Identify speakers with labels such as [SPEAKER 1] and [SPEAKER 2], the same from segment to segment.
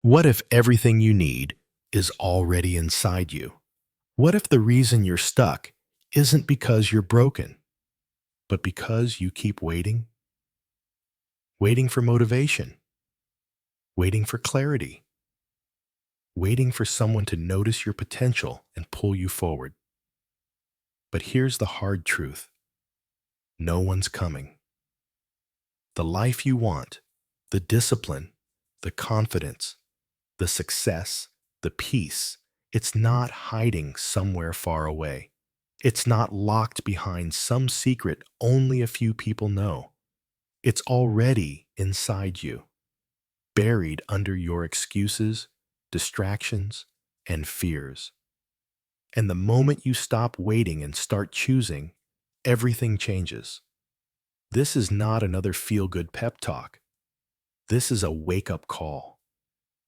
[SPEAKER 1] What if everything you need is already inside you? What if the reason you're stuck isn't because you're broken, but because you keep waiting? Waiting for motivation, waiting for clarity, waiting for someone to notice your potential and pull you forward. But here's the hard truth: no one's coming. The life you want, the discipline, the confidence, the success, the peace, it's not hiding somewhere far away. It's not locked behind some secret only a few people know. It's already inside you, buried under your excuses, distractions, and fears. And the moment you stop waiting and start choosing, everything changes. This is not another feel-good pep talk. This is a wake-up call.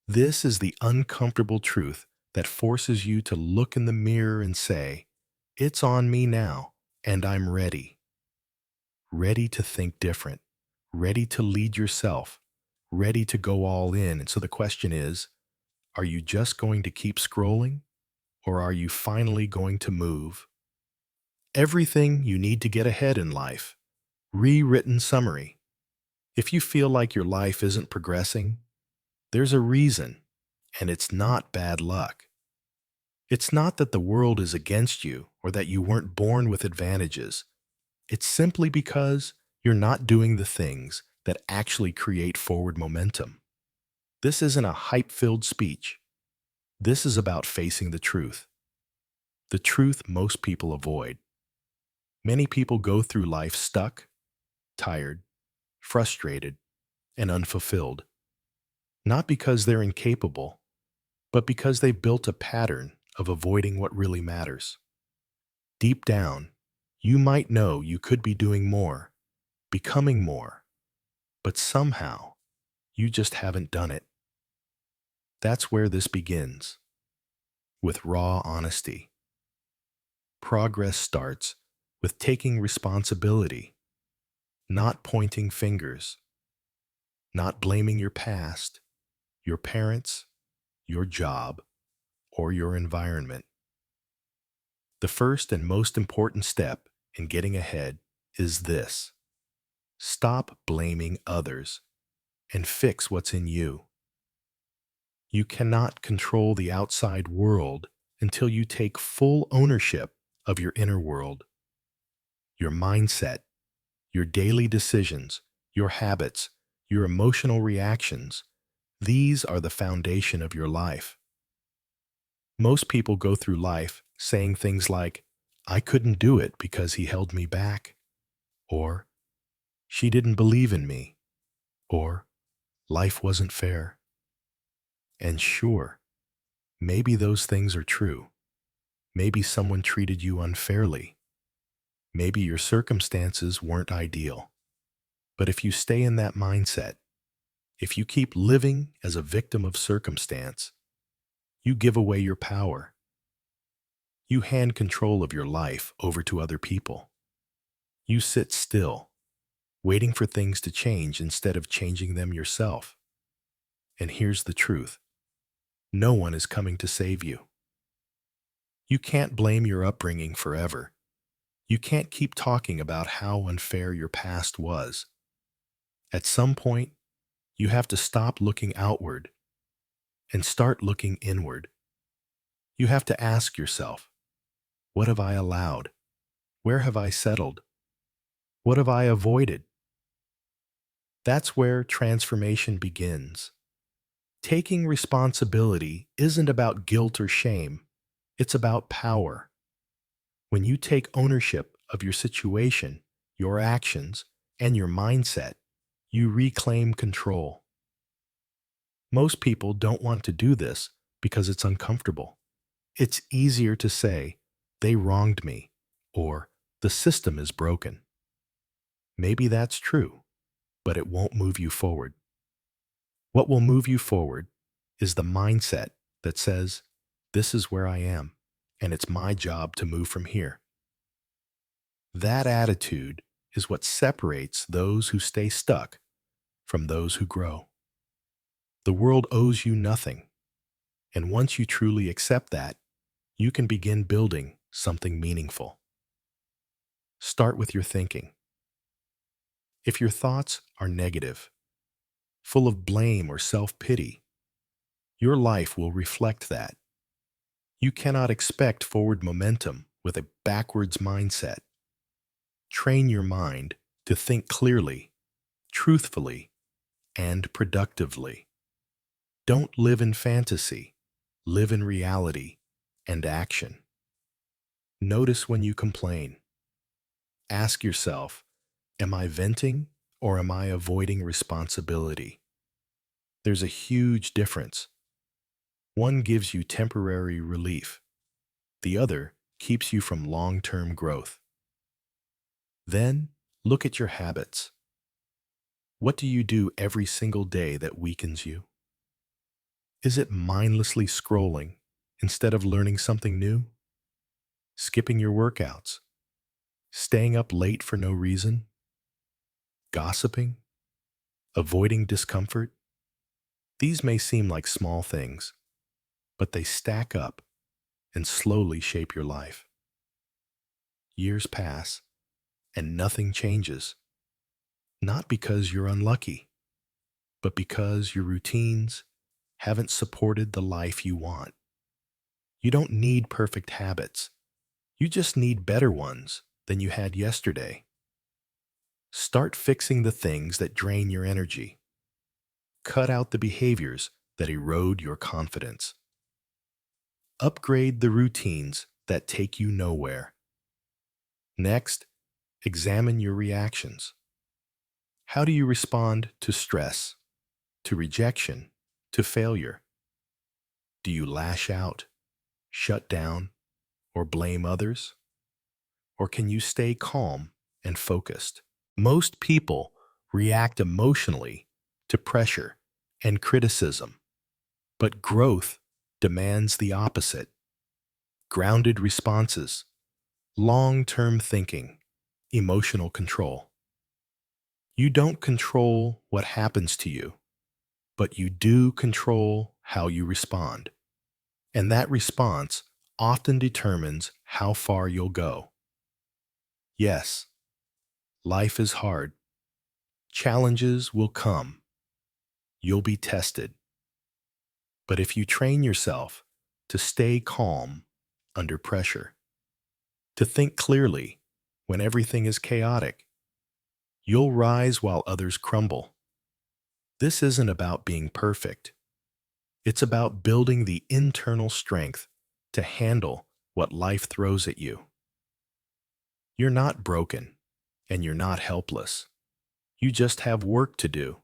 [SPEAKER 1] This is the uncomfortable truth that forces you to look in the mirror and say, "It's on me now, and I'm ready." Ready to think different, ready to lead yourself, ready to go all in. And so the question is, are you just going to keep scrolling, or are you finally going to move? Everything you need to get ahead in life. Rewritten summary. If you feel like your life isn't progressing, there's a reason, and it's not bad luck. It's not that the world is against you or that you weren't born with advantages. It's simply because you're not doing the things that actually create forward momentum. This isn't a hype-filled speech. This is about facing the truth most people avoid. Many people go through life stuck, tired, frustrated, and unfulfilled, not because they're incapable, but because they built a pattern of avoiding what really matters. Deep down, you might know you could be doing more, becoming more, but somehow you just haven't done it. That's where this begins, with raw honesty. Progress starts with taking responsibility, not pointing fingers, not blaming your past, your parents, your job, or your environment. The first and most important step in getting ahead is this: stop blaming others and fix what's in you. You cannot control the outside world until you take full ownership of your inner world, your mindset, your daily decisions, your habits, your emotional reactions. These are the foundation of your life. Most people go through life saying things like, "I couldn't do it because he held me back," or "she didn't believe in me," or "life wasn't fair." And sure, maybe those things are true. Maybe someone treated you unfairly. Maybe your circumstances weren't ideal. But if you stay in that mindset, if you keep living as a victim of circumstance, you give away your power. You hand control of your life over to other people. You sit still, waiting for things to change instead of changing them yourself. And here's the truth: no one is coming to save you. You can't blame your upbringing forever. You can't keep talking about how unfair your past was. At some point, you have to stop looking outward and start looking inward. You have to ask yourself, what have I allowed? Where have I settled? What have I avoided? That's where transformation begins. Taking responsibility isn't about guilt or shame. It's about power. When you take ownership of your situation, your actions, and your mindset, you reclaim control. Most people don't want to do this because it's uncomfortable. It's easier to say, "they wronged me," or "the system is broken." Maybe that's true, but it won't move you forward. What will move you forward is the mindset that says, "this is where I am, and it's my job to move from here." That attitude is what separates those who stay stuck from those who grow. The world owes you nothing, and once you truly accept that, you can begin building something meaningful. Start with your thinking. If your thoughts are negative, full of blame or self-pity, your life will reflect that. You cannot expect forward momentum with a backwards mindset. Train your mind to think clearly, truthfully, and productively. Don't live in fantasy. Live in reality and action. Notice when you complain. Ask yourself, am I venting or am I avoiding responsibility? There's a huge difference. One gives you temporary relief. The other keeps you from long-term growth. Then, look at your habits. What do you do every single day that weakens you? Is it mindlessly scrolling instead of learning something new? Skipping your workouts? Staying up late for no reason? Gossiping? Avoiding discomfort? These may seem like small things, but they stack up and slowly shape your life. Years pass, and nothing changes. Not because you're unlucky, but because your routines haven't supported the life you want. You don't need perfect habits. You just need better ones than you had yesterday. Start fixing the things that drain your energy. Cut out the behaviors that erode your confidence. Upgrade the routines that take you nowhere. Next, examine your reactions. How do you respond to stress, to rejection, to failure? Do you lash out, shut down, or blame others? Or can you stay calm and focused? Most people react emotionally to pressure and criticism, but growth demands the opposite. Grounded responses, long-term thinking, emotional control. You don't control what happens to you, but you do control how you respond. And that response often determines how far you'll go. Yes, life is hard. Challenges will come. You'll be tested. But if you train yourself to stay calm under pressure, to think clearly when everything is chaotic, you'll rise while others crumble. This isn't about being perfect. It's about building the internal strength to handle what life throws at you. You're not broken, and you're not helpless. You just have work to do.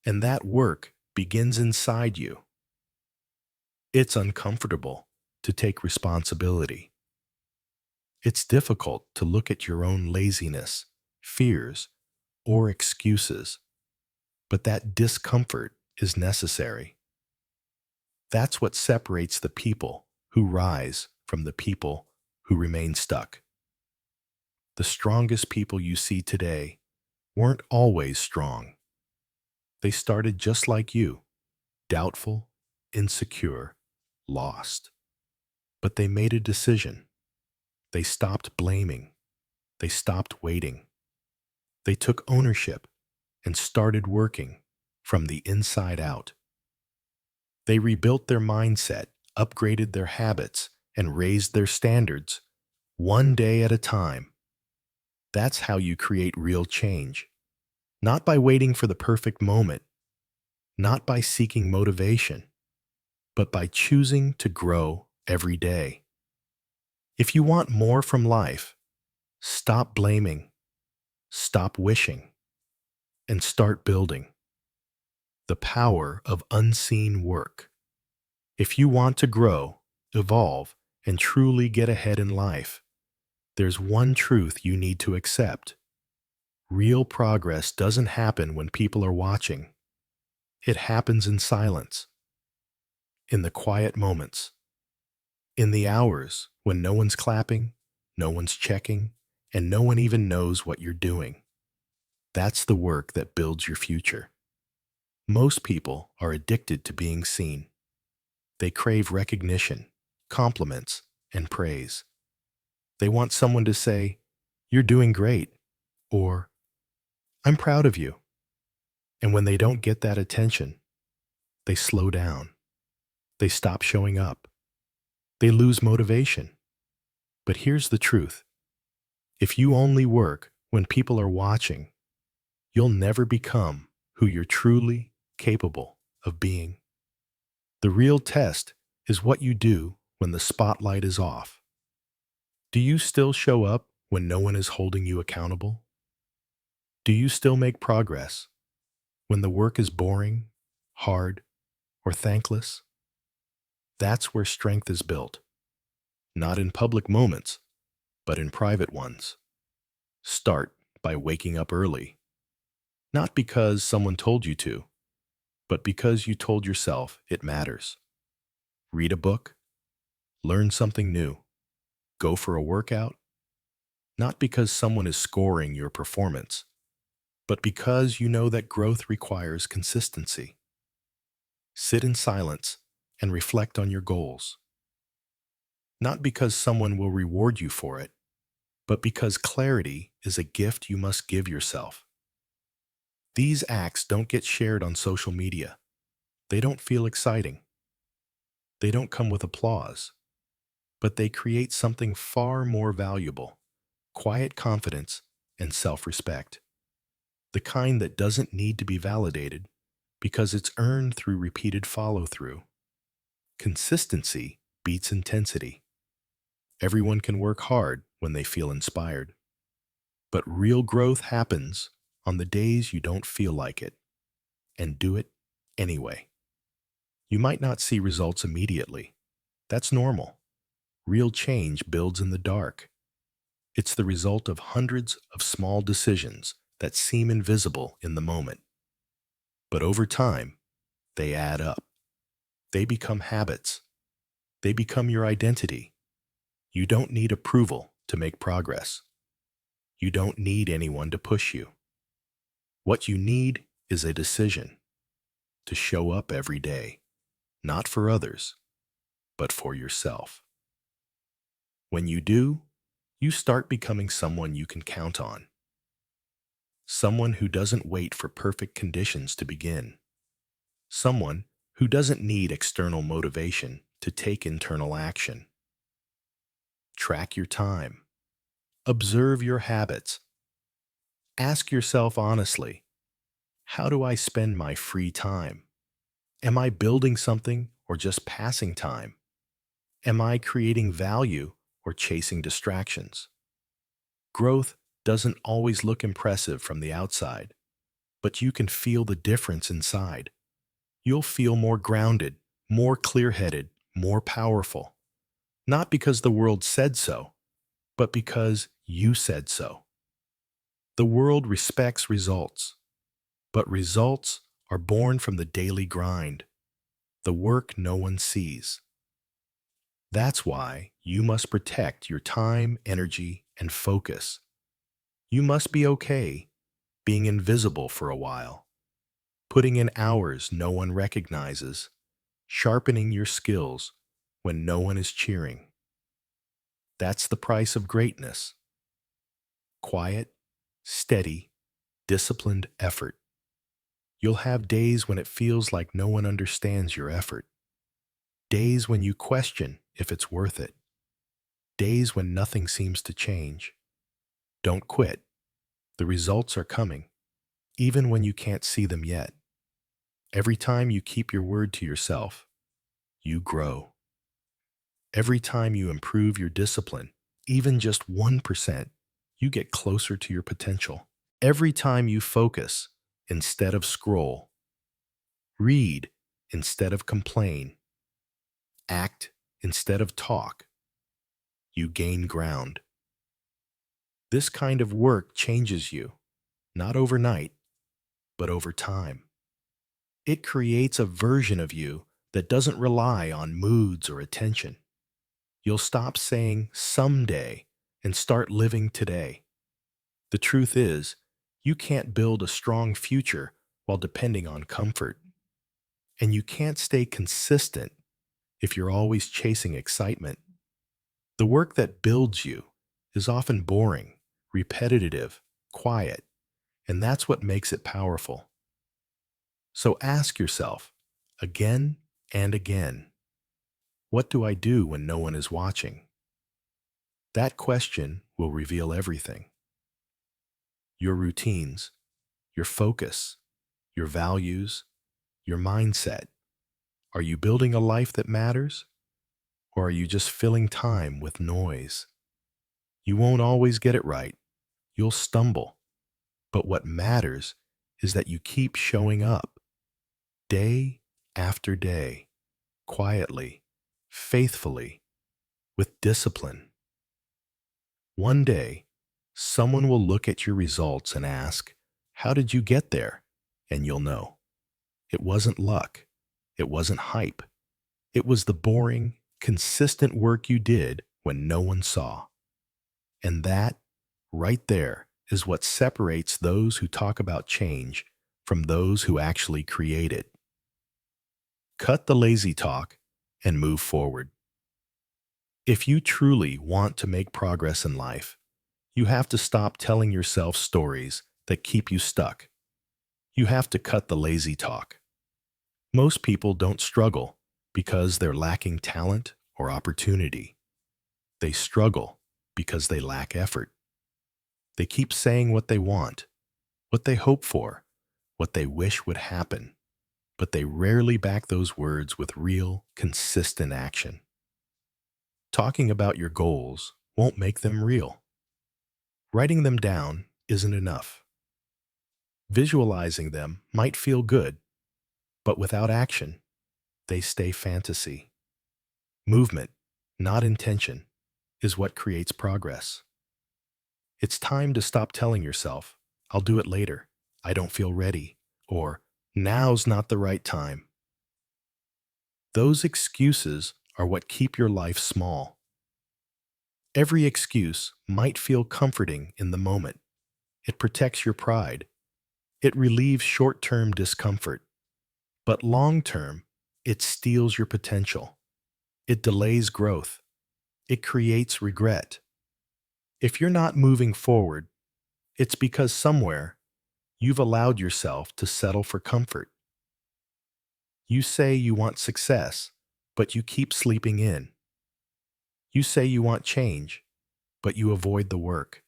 [SPEAKER 1] And that work begins inside you. It's uncomfortable to take responsibility. It's difficult to look at your own laziness, fears, or excuses. But that discomfort is necessary. That's what separates the people who rise from the people who remain stuck. The strongest people you see today weren't always strong. They started just like you, doubtful, insecure, lost. But they made a decision. They stopped blaming. They stopped waiting. They took ownership and started working from the inside out. They rebuilt their mindset, upgraded their habits, and raised their standards, one day at a time. That's how you create real change. Not by waiting for the perfect moment, not by seeking motivation, but by choosing to grow every day. If you want more from life, stop blaming, stop wishing, and start building. The power of unseen work. If you want to grow, evolve, and truly get ahead in life, there's one truth you need to accept. Real progress doesn't happen when people are watching. It happens in silence, in the quiet moments, in the hours when no one's clapping, no one's checking, and no one even knows what you're doing. That's the work that builds your future. Most people are addicted to being seen. They crave recognition, compliments, and praise. They want someone to say, "You're doing great," or "I'm proud of you." And when they don't get that attention, they slow down. They stop showing up. They lose motivation. But here's the truth. If you only work when people are watching, you'll never become who you're truly capable of being. The real test is what you do when the spotlight is off. Do you still show up when no one is holding you accountable? Do you still make progress when the work is boring, hard, or thankless? That's where strength is built, not in public moments, but in private ones. Start by waking up early, not because someone told you to, but because you told yourself it matters. Read a book, learn something new, go for a workout, not because someone is scoring your performance, but because you know that growth requires consistency. Sit in silence and reflect on your goals, not because someone will reward you for it, but because clarity is a gift you must give yourself. These acts don't get shared on social media. They don't feel exciting. They don't come with applause, but they create something far more valuable: quiet confidence and self-respect. The kind that doesn't need to be validated because it's earned through repeated follow-through. Consistency beats intensity. Everyone can work hard when they feel inspired. But real growth happens on the days you don't feel like it, and do it anyway. You might not see results immediately. That's normal. Real change builds in the dark. It's the result of hundreds of small decisions that seem invisible in the moment. But over time, they add up. They become habits. They become your identity. You don't need approval to make progress. You don't need anyone to push you. What you need is a decision to show up every day, not for others, but for yourself. When you do, you start becoming someone you can count on. Someone who doesn't wait for perfect conditions to begin. Someone who doesn't need external motivation to take internal action. Track your time. Observe your habits. Ask yourself honestly, how do I spend my free time? Am I building something or just passing time? Am I creating value or chasing distractions? Growth doesn't always look impressive from the outside, but you can feel the difference inside. You'll feel more grounded, more clear-headed, more powerful. Not because the world said so, but because you said so. The world respects results, but results are born from the daily grind, the work no one sees. That's why you must protect your time, energy, and focus. You must be okay being invisible for a while, putting in hours no one recognizes, sharpening your skills when no one is cheering. That's the price of greatness. Quiet, steady, disciplined effort. You'll have days when it feels like no one understands your effort. Days when you question if it's worth it. Days when nothing seems to change. Don't quit. The results are coming, even when you can't see them yet. Every time you keep your word to yourself, you grow. Every time you improve your discipline, even just 1%, you get closer to your potential. Every time you focus instead of scroll, read instead of complain, act instead of talk, you gain ground. This kind of work changes you, not overnight, but over time. It creates a version of you that doesn't rely on moods or attention. You'll stop saying someday and start living today. The truth is, you can't build a strong future while depending on comfort. And you can't stay consistent if you're always chasing excitement. The work that builds you is often boring, repetitive, quiet, and that's what makes it powerful. So ask yourself, again and again, what do I do when no one is watching? That question will reveal everything. Your routines, your focus, your values, your mindset. Are you building a life that matters? Or are you just filling time with noise? You won't always get it right. You'll stumble. But what matters is that you keep showing up day after day, quietly, faithfully, with discipline. One day, someone will look at your results and ask, "How did you get there?" And you'll know. It wasn't luck. It wasn't hype. It was the boring, consistent work you did when no one saw. And that, right there, is what separates those who talk about change from those who actually create it. Cut the lazy talk and move forward. If you truly want to make progress in life, you have to stop telling yourself stories that keep you stuck. You have to cut the lazy talk. Most people don't struggle because they're lacking talent or opportunity. They struggle because they lack effort. They keep saying what they want, what they hope for, what they wish would happen, but they rarely back those words with real, consistent action. Talking about your goals won't make them real. Writing them down isn't enough. Visualizing them might feel good, but without action, they stay fantasy. Movement, not intention, is what creates progress. It's time to stop telling yourself, "I'll do it later," "I don't feel ready," or "Now's not the right time." Those excuses are what keep your life small. Every excuse might feel comforting in the moment. It protects your pride. It relieves short-term discomfort. But long-term, it steals your potential. It delays growth. It creates regret. If you're not moving forward, it's because somewhere you've allowed yourself to settle for comfort. You say you want success, but you keep sleeping in. You say you want change, but you avoid the work.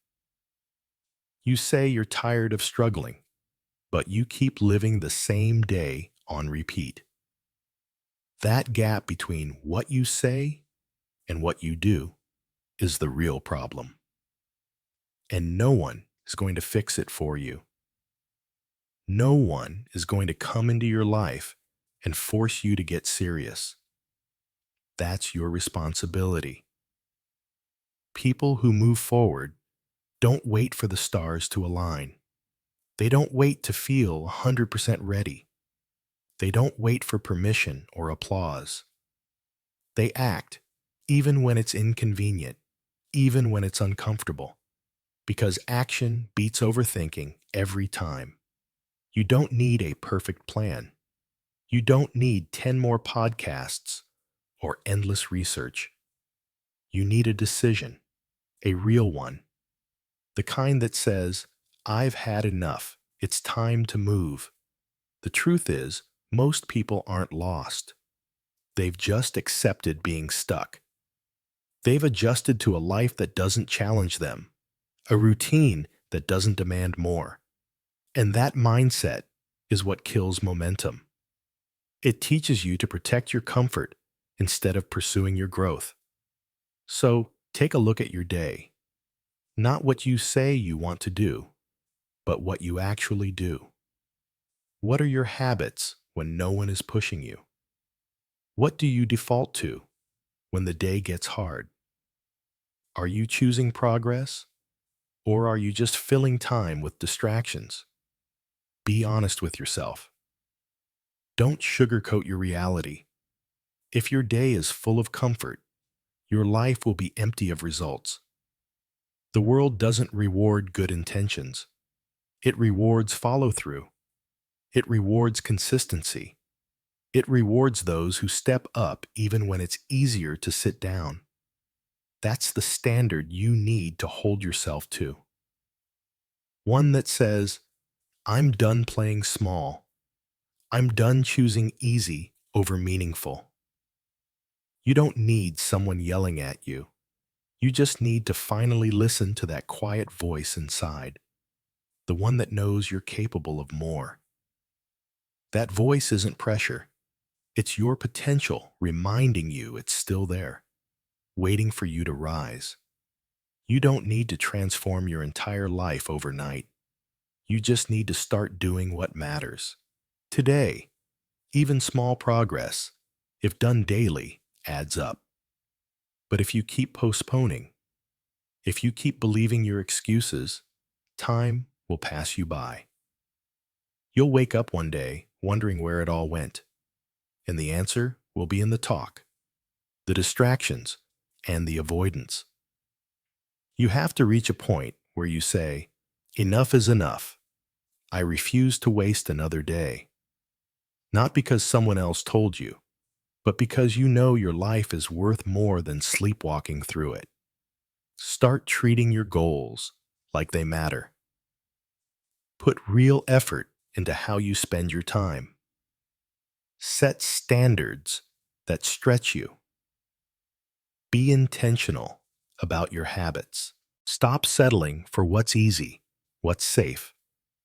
[SPEAKER 1] You say you're tired of struggling, but you keep living the same day on repeat. That gap between what you say and what you do is the real problem. And no one is going to fix it for you. No one is going to come into your life and force you to get serious. That's your responsibility. People who move forward don't wait for the stars to align. They don't wait to feel 100% ready. They don't wait for permission or applause. They act, even when it's inconvenient, even when it's uncomfortable, because action beats overthinking every time. You don't need a perfect plan. You don't need 10 more podcasts or endless research. You need a decision, a real one, the kind that says, "I've had enough. It's time to move." The truth is, most people aren't lost. They've just accepted being stuck. They've adjusted to a life that doesn't challenge them, a routine that doesn't demand more. And that mindset is what kills momentum. It teaches you to protect your comfort instead of pursuing your growth. So take a look at your day. Not what you say you want to do, but what you actually do. What are your habits when no one is pushing you? What do you default to when the day gets hard? Are you choosing progress, or are you just filling time with distractions? Be honest with yourself. Don't sugarcoat your reality. If your day is full of comfort, your life will be empty of results. The world doesn't reward good intentions. It rewards follow-through. It rewards consistency. It rewards those who step up even when it's easier to sit down. That's the standard you need to hold yourself to. One that says, I'm done playing small. I'm done choosing easy over meaningful. You don't need someone yelling at you. You just need to finally listen to that quiet voice inside, the one that knows you're capable of more. That voice isn't pressure. It's your potential reminding you it's still there, waiting for you to rise. You don't need to transform your entire life overnight. You just need to start doing what matters. Today, even small progress, if done daily, adds up. But if you keep postponing, if you keep believing your excuses, time will pass you by. You'll wake up one day wondering where it all went, and the answer will be in the talk, the distractions, and the avoidance. You have to reach a point where you say, enough is enough. I refuse to waste another day. Not because someone else told you, but because you know your life is worth more than sleepwalking through it. Start treating your goals like they matter. Put real effort into how you spend your time. Set standards that stretch you. Be intentional about your habits. Stop settling for what's easy, what's safe,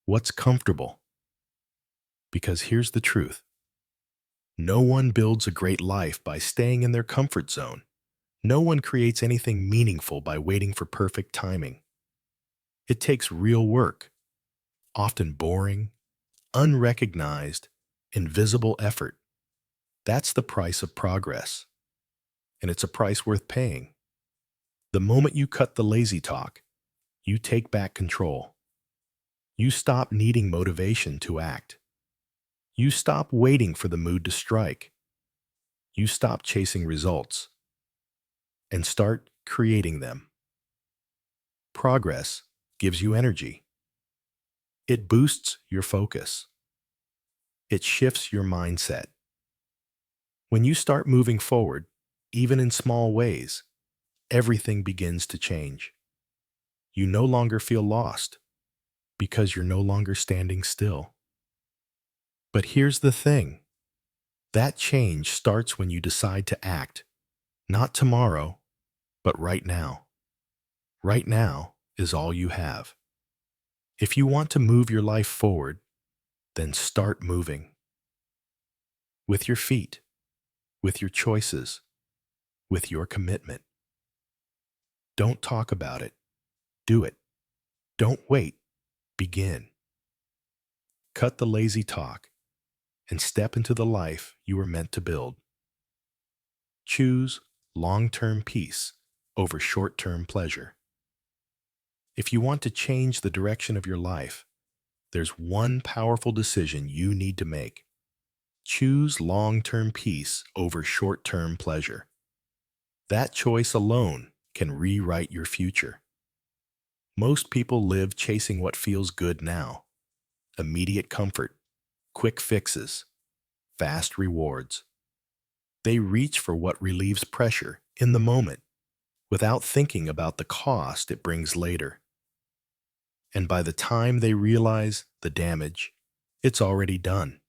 [SPEAKER 1] what's comfortable. Because here's the truth. No one builds a great life by staying in their comfort zone. No one creates anything meaningful by waiting for perfect timing. It takes real work, often boring, unrecognized, invisible effort. That's the price of progress, and it's a price worth paying. The moment you cut the lazy talk, you take back control. You stop needing motivation to act. You stop waiting for the mood to strike. You stop chasing results and start creating them. Progress gives you energy. It boosts your focus. It shifts your mindset. When you start moving forward, even in small ways, everything begins to change. You no longer feel lost because you're no longer standing still. But here's the thing. That change starts when you decide to act, not tomorrow, but right now. Right now is all you have. If you want to move your life forward, then start moving. With your feet, with your choices, with your commitment. Don't talk about it. Do it. Don't wait. Begin. Cut the lazy talk and step into the life you were meant to build. Choose long-term peace over short-term pleasure. If you want to change the direction of your life, there's one powerful decision you need to make. Choose long-term peace over short-term pleasure. That choice alone can rewrite your future. Most people live chasing what feels good now. Immediate comfort, quick fixes, fast rewards. They reach for what relieves pressure in the moment without thinking about the cost it brings later. And by the time they realize the damage, it's already done.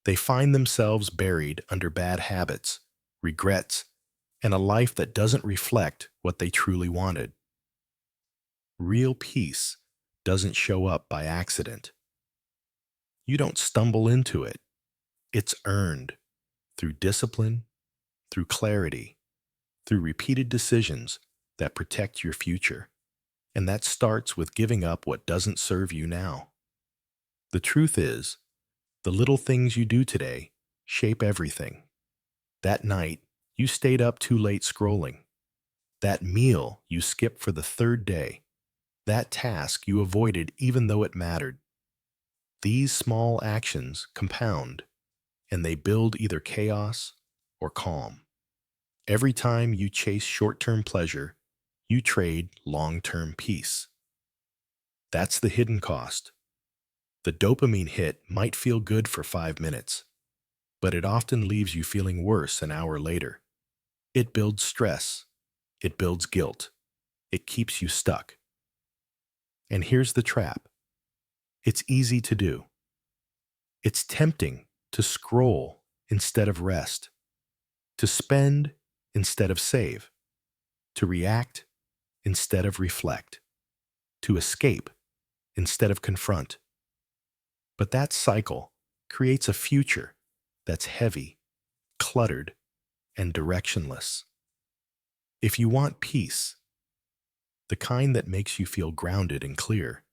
[SPEAKER 1] They find themselves buried under bad habits, regrets, and a life that doesn't reflect what they truly wanted. Real peace doesn't show up by accident. You don't stumble into it. It's earned through discipline, through clarity, through repeated decisions that protect your future. And that starts with giving up what doesn't serve you now. The truth is, the little things you do today shape everything. That night, you stayed up too late scrolling. That meal you skipped for the third day. That task you avoided even though it mattered. These small actions compound, and they build either chaos or calm. Every time you chase short-term pleasure, you trade long-term peace. That's the hidden cost. The dopamine hit might feel good for 5 minutes, but it often leaves you feeling worse an hour later. It builds stress. It builds guilt. It keeps you stuck. And here's the trap. It's easy to do. It's tempting to scroll instead of rest, to spend instead of save, to react instead of reflect, to escape instead of confront. But that cycle creates a future that's heavy, cluttered, and directionless. If you want peace, the kind that makes you feel grounded and clear,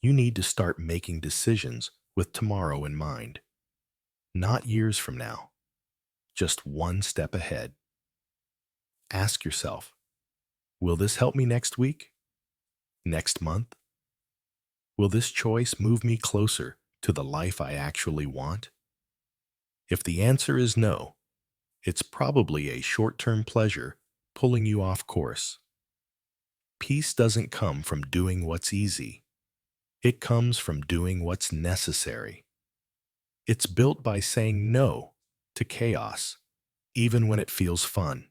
[SPEAKER 1] you need to start making decisions with tomorrow in mind. Not years from now, just one step ahead. Ask yourself, will this help me next week? Next month? Will this choice move me closer to the life I actually want? If the answer is no, it's probably a short-term pleasure pulling you off course. Peace doesn't come from doing what's easy. It comes from doing what's necessary. It's built by saying no to chaos, even when it feels fun.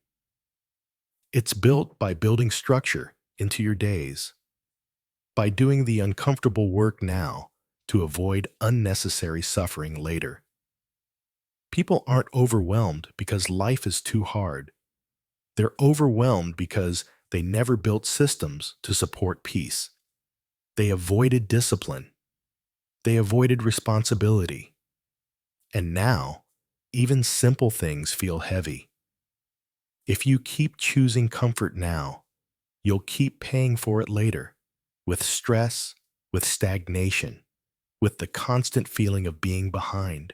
[SPEAKER 1] It's built by building structure into your days, by doing the uncomfortable work now to avoid unnecessary suffering later. People aren't overwhelmed because life is too hard. They're overwhelmed because they never built systems to support peace. They avoided discipline. They avoided responsibility. And now, even simple things feel heavy. If you keep choosing comfort now, you'll keep paying for it later, with stress, with stagnation, with the constant feeling of being behind.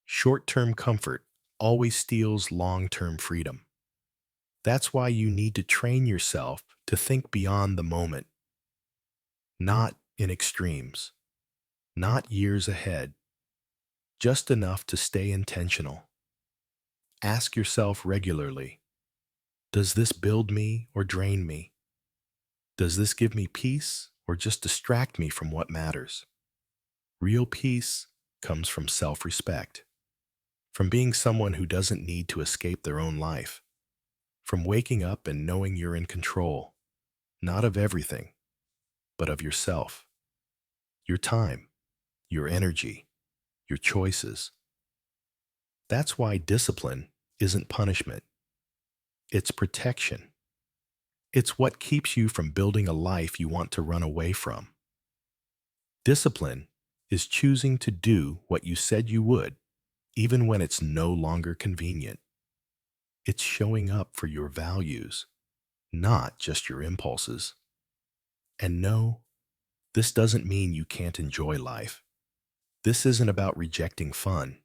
[SPEAKER 1] Short-term comfort always steals long-term freedom. That's why you need to train yourself to think beyond the moment, not in extremes, not years ahead, just enough to stay intentional. Ask yourself regularly, does this build me or drain me? Does this give me peace or just distract me from what matters? Real peace comes from self-respect, from being someone who doesn't need to escape their own life, from waking up and knowing you're in control, not of everything, but of yourself, your time, your energy, your choices. That's why discipline isn't punishment. It's protection. It's what keeps you from building a life you want to run away from. Discipline is choosing to do what you said you would, even when it's no longer convenient. It's showing up for your values, not just your impulses. And no, this doesn't mean you can't enjoy life. This isn't about rejecting fun.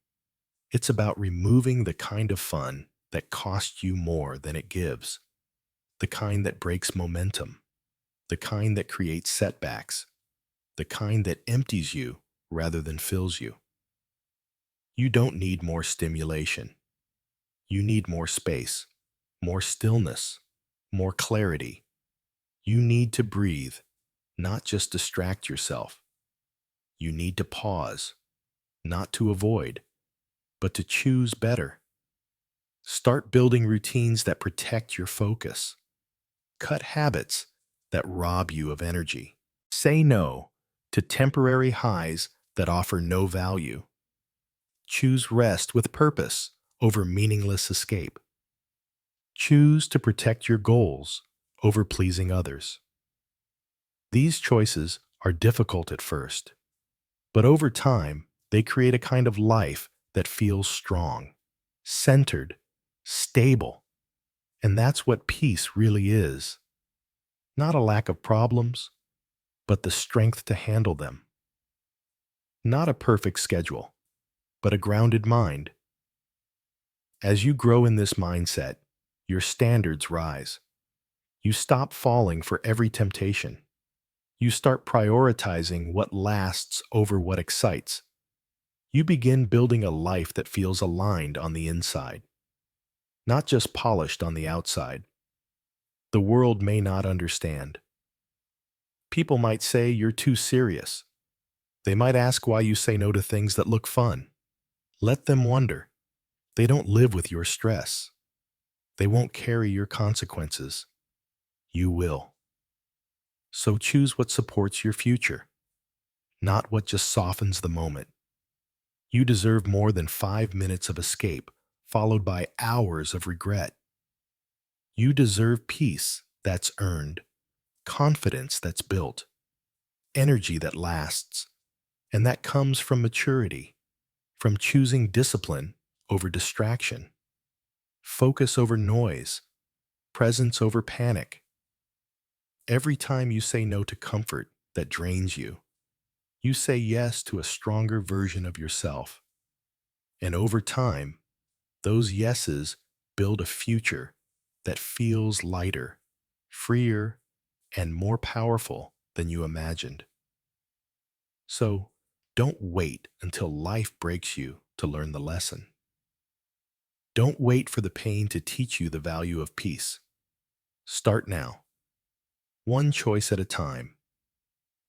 [SPEAKER 1] It's about removing the kind of fun that costs you more than it gives, the kind that breaks momentum, the kind that creates setbacks, the kind that empties you rather than fills you. You don't need more stimulation. You need more space, more stillness, more clarity. You need to breathe, not just distract yourself. You need to pause, not to avoid, but to choose better. Start building routines that protect your focus. Cut habits that rob you of energy. Say no to temporary highs that offer no value. Choose rest with purpose over meaningless escape. Choose to protect your goals over pleasing others. These choices are difficult at first, but over time, they create a kind of life that feels strong, centered, stable. And that's what peace really is. Not a lack of problems, but the strength to handle them. Not a perfect schedule, but a grounded mind. As you grow in this mindset, your standards rise. You stop falling for every temptation. You start prioritizing what lasts over what excites. You begin building a life that feels aligned on the inside, not just polished on the outside. The world may not understand. People might say you're too serious. They might ask why you say no to things that look fun. Let them wonder. They don't live with your stress. They won't carry your consequences. You will. So choose what supports your future, not what just softens the moment. You deserve more than 5 minutes of escape, followed by hours of regret. You deserve peace that's earned, confidence that's built, energy that lasts, and that comes from maturity, from choosing discipline over distraction, focus over noise, presence over panic. Every time you say no to comfort that drains you, you say yes to a stronger version of yourself. And over time, those yeses build a future that feels lighter, freer, and more powerful than you imagined. So, don't wait until life breaks you to learn the lesson. Don't wait for the pain to teach you the value of peace. Start now, one choice at a time.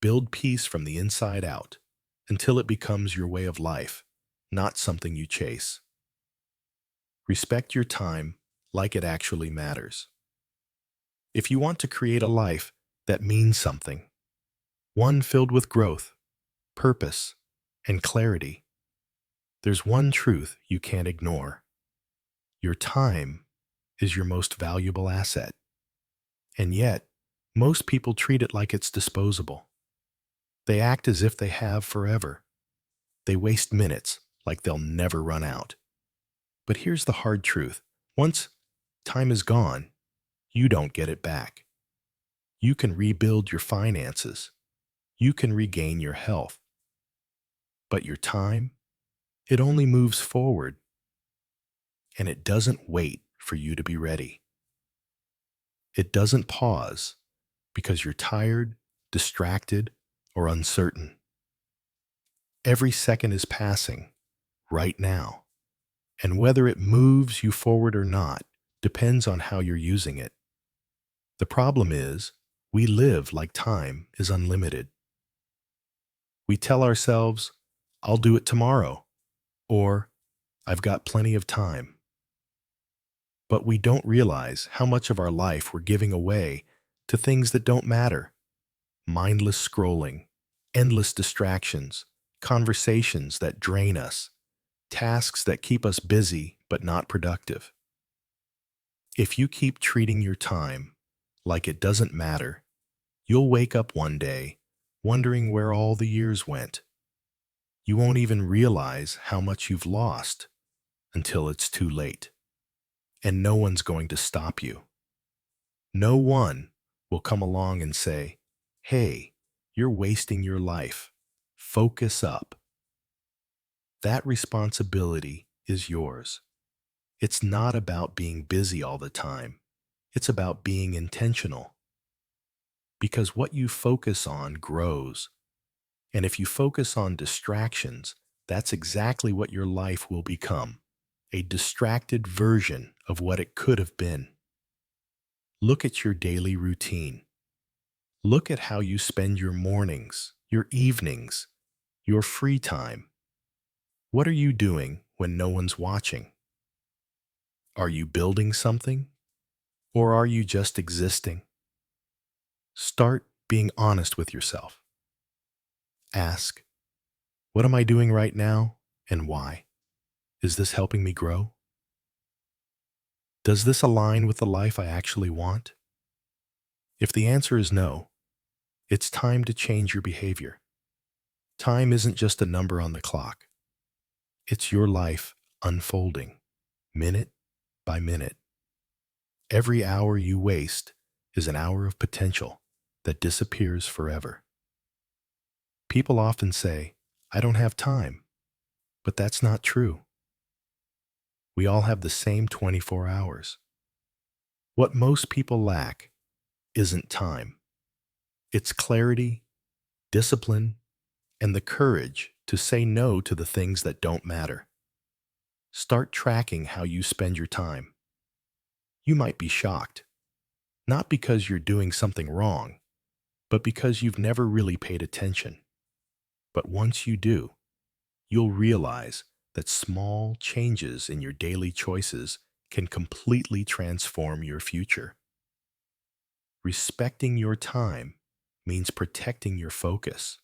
[SPEAKER 1] Build peace from the inside out until it becomes your way of life, not something you chase. Respect your time like it actually matters. If you want to create a life that means something, one filled with growth, purpose, and clarity, there's one truth you can't ignore. Your time is your most valuable asset. And yet, most people treat it like it's disposable. They act as if they have forever. They waste minutes like they'll never run out. But here's the hard truth. Once time is gone, you don't get it back. You can rebuild your finances. You can regain your health. But your time, it only moves forward, and it doesn't wait for you to be ready. It doesn't pause because you're tired, distracted, or uncertain. Every second is passing right now, and whether it moves you forward or not depends on how you're using it. The problem is, we live like time is unlimited. We tell ourselves, I'll do it tomorrow, or I've got plenty of time. But we don't realize how much of our life we're giving away to things that don't matter. Mindless scrolling, endless distractions, conversations that drain us, tasks that keep us busy but not productive. If you keep treating your time like it doesn't matter, you'll wake up one day wondering where all the years went. You won't even realize how much you've lost until it's too late. And no one's going to stop you. No one will come along and say, hey, you're wasting your life. Focus up. That responsibility is yours. It's not about being busy all the time. It's about being intentional. Because what you focus on grows. And if you focus on distractions, that's exactly what your life will become. A distracted version of what it could have been. Look at your daily routine. Look at how you spend your mornings, your evenings, your free time. What are you doing when no one's watching? Are you building something? Or are you just existing? Start being honest with yourself. Ask, what am I doing right now and why? Is this helping me grow? Does this align with the life I actually want? If the answer is no, it's time to change your behavior. Time isn't just a number on the clock. It's your life unfolding, minute by minute. Every hour you waste is an hour of potential that disappears forever. People often say, I don't have time, but that's not true. We all have the same 24 hours. What most people lack isn't time. It's clarity, discipline, and the courage to say no to the things that don't matter. Start tracking how you spend your time. You might be shocked, not because you're doing something wrong, but because you've never really paid attention. But once you do, you'll realize that small changes in your daily choices can completely transform your future. Respecting your time means protecting your focus.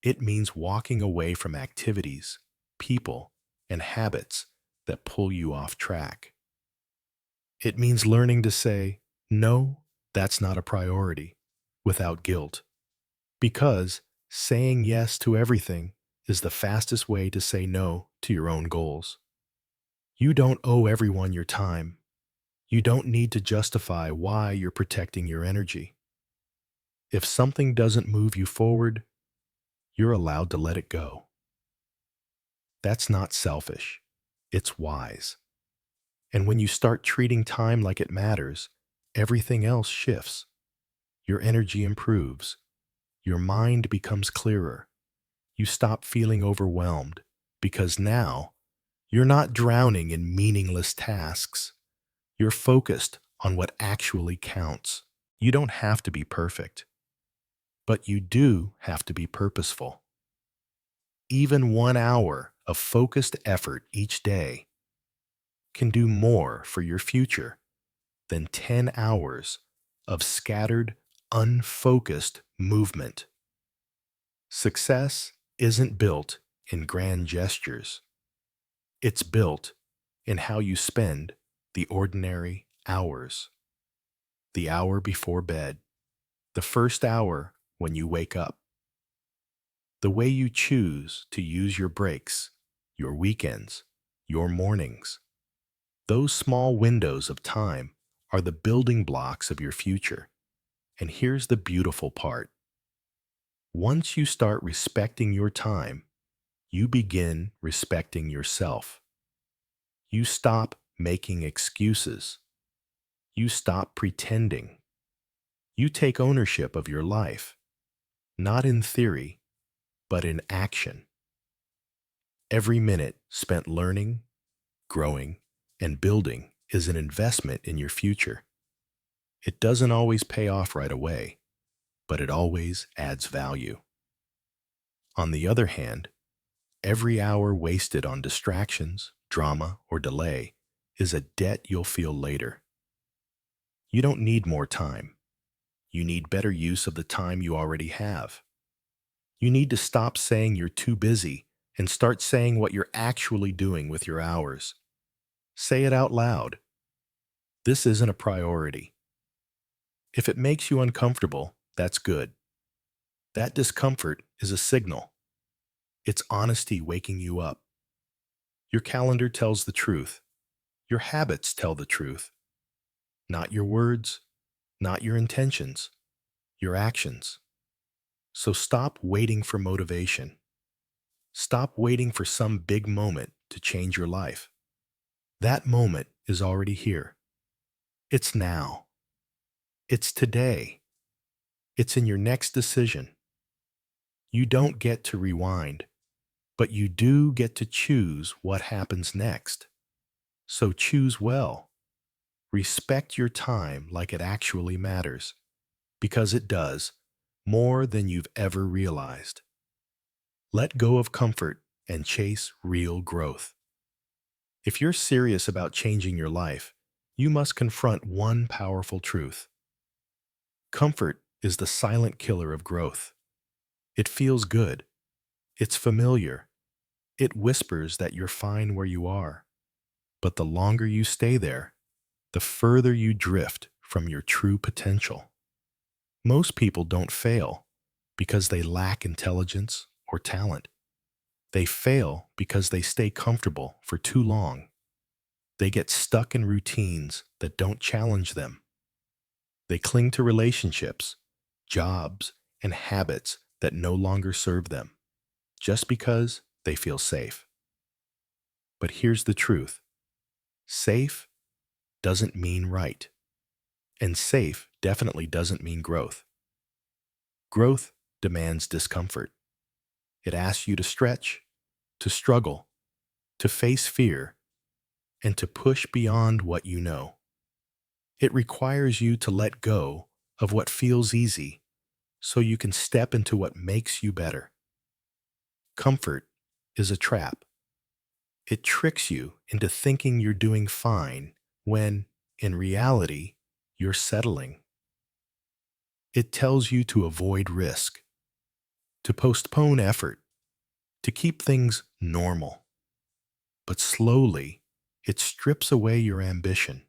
[SPEAKER 1] It means walking away from activities, people, and habits that pull you off track. It means learning to say, no, that's not a priority, without guilt. Because saying yes to everything is the fastest way to say no to your own goals. You don't owe everyone your time. You don't need to justify why you're protecting your energy. If something doesn't move you forward, you're allowed to let it go. That's not selfish. It's wise. And when you start treating time like it matters, everything else shifts. Your energy improves. Your mind becomes clearer. You stop feeling overwhelmed because now you're not drowning in meaningless tasks. You're focused on what actually counts. You don't have to be perfect, but you do have to be purposeful. Even 1 hour of focused effort each day can do more for your future than 10 hours of scattered, unfocused movement. Success isn't built in grand gestures. It's built in how you spend the ordinary hours. The hour before bed, the first hour when you wake up, the way you choose to use your breaks, your weekends, your mornings. Those small windows of time are the building blocks of your future. And here's the beautiful part. Once you start respecting your time, you begin respecting yourself. You stop making excuses. You stop pretending. You take ownership of your life, not in theory, but in action. Every minute spent learning, growing, and building is an investment in your future. It doesn't always pay off right away, but it always adds value. On the other hand, every hour wasted on distractions, drama, or delay is a debt you'll feel later. You don't need more time. You need better use of the time you already have. You need to stop saying you're too busy and start saying what you're actually doing with your hours. Say it out loud. This isn't a priority. If it makes you uncomfortable, that's good. That discomfort is a signal. It's honesty waking you up. Your calendar tells the truth. Your habits tell the truth. Not your words, not your intentions, your actions. So stop waiting for motivation. Stop waiting for some big moment to change your life. That moment is already here. It's now. It's today. It's in your next decision. You don't get to rewind, but you do get to choose what happens next. So choose well. Respect your time like it actually matters, because it does, more than you've ever realized. Let go of comfort and chase real growth. If you're serious about changing your life, you must confront one powerful truth. Comfort is the silent killer of growth. It feels good. It's familiar. It whispers that you're fine where you are. But the longer you stay there, the further you drift from your true potential. Most people don't fail because they lack intelligence or talent. They fail because they stay comfortable for too long. They get stuck in routines that don't challenge them. They cling to relationships, jobs, and habits that no longer serve them, just because they feel safe. But here's the truth. Safe doesn't mean right. And safe definitely doesn't mean growth. Growth demands discomfort. It asks you to stretch, to struggle, to face fear, and to push beyond what you know. It requires you to let go of what feels easy so you can step into what makes you better. Comfort is a trap. It tricks you into thinking you're doing fine when, in reality, you're settling. It tells you to avoid risk, to postpone effort, to keep things normal. But slowly, it strips away your ambition.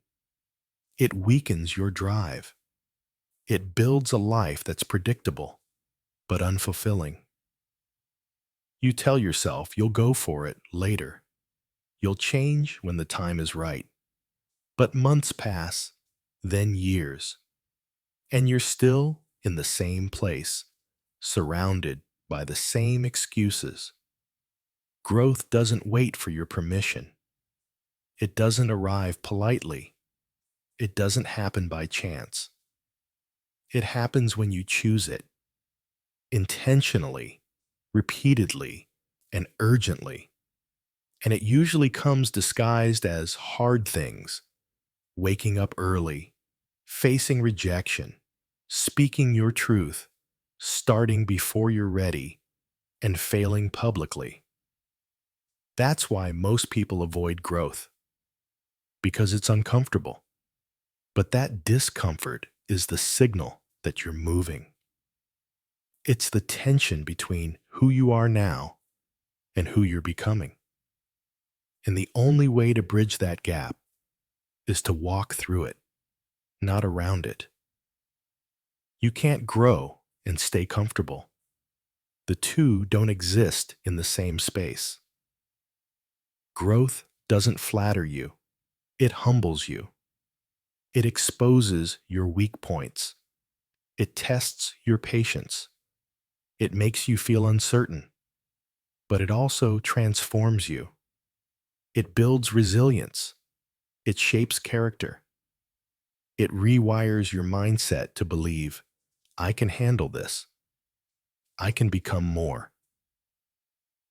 [SPEAKER 1] It weakens your drive. It builds a life that's predictable, but unfulfilling. You tell yourself you'll go for it later. You'll change when the time is right. But months pass, then years, and you're still in the same place, surrounded by the same excuses. Growth doesn't wait for your permission. It doesn't arrive politely. It doesn't happen by chance. It happens when you choose it, intentionally, repeatedly, and urgently. And it usually comes disguised as hard things: waking up early, facing rejection, speaking your truth, starting before you're ready, and failing publicly. That's why most people avoid growth, because it's uncomfortable. But that discomfort is the signal that you're moving. It's the tension between who you are now and who you're becoming. And the only way to bridge that gap is to walk through it, not around it. You can't grow and stay comfortable. The two don't exist in the same space. Growth doesn't flatter you. It humbles you. It exposes your weak points. It tests your patience. It makes you feel uncertain, but it also transforms you. It builds resilience. It shapes character. It rewires your mindset to believe, I can handle this. I can become more.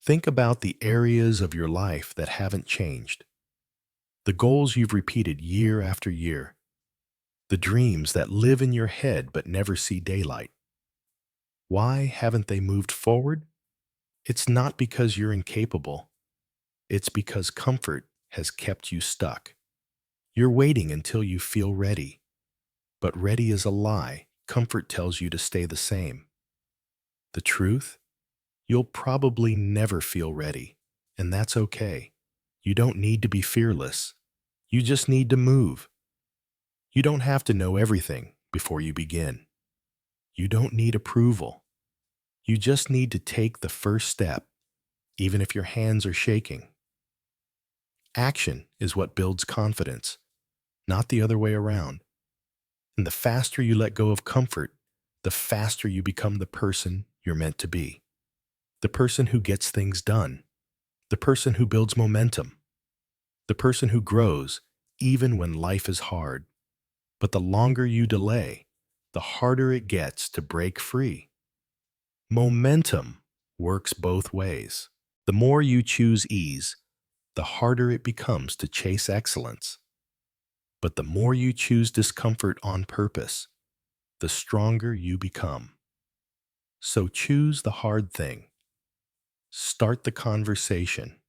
[SPEAKER 1] Think about the areas of your life that haven't changed, the goals you've repeated year after year, the dreams that live in your head but never see daylight. Why haven't they moved forward? It's not because you're incapable. It's because comfort has kept you stuck. You're waiting until you feel ready. But ready is a lie. Comfort tells you to stay the same. The truth? You'll probably never feel ready, and that's okay. You don't need to be fearless. You just need to move. You don't have to know everything before you begin. You don't need approval. You just need to take the first step, even if your hands are shaking. Action is what builds confidence, not the other way around. And the faster you let go of comfort, the faster you become the person you're meant to be. The person who gets things done. The person who builds momentum. The person who grows even when life is hard. But the longer you delay, the harder it gets to break free. Momentum works both ways. The more you choose ease, the harder it becomes to chase excellence. But the more you choose discomfort on purpose, the stronger you become. So choose the hard thing. Start the conversation.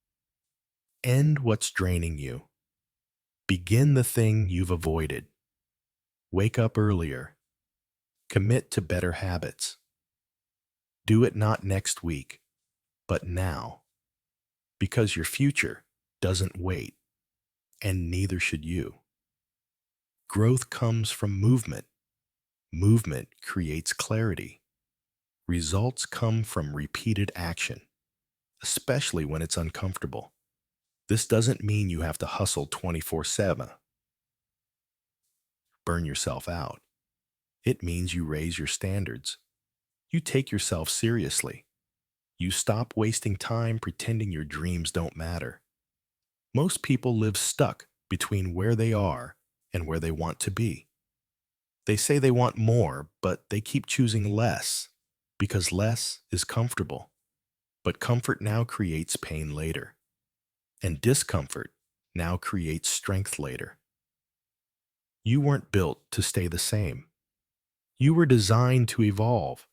[SPEAKER 1] End what's draining you. Begin the thing you've avoided. Wake up earlier. Commit to better habits. Do it not next week, but now. Because your future doesn't wait, and neither should you. Growth comes from movement. Movement creates clarity. Results come from repeated action, especially when it's uncomfortable. This doesn't mean you have to hustle 24/7, burn yourself out. It means you raise your standards. You take yourself seriously. You stop wasting time pretending your dreams don't matter. Most people live stuck between where they are and where they want to be. They say they want more, but they keep choosing less because less is comfortable. But comfort now creates pain later, and discomfort now creates strength later. You weren't built to stay the same. You were designed to evolve,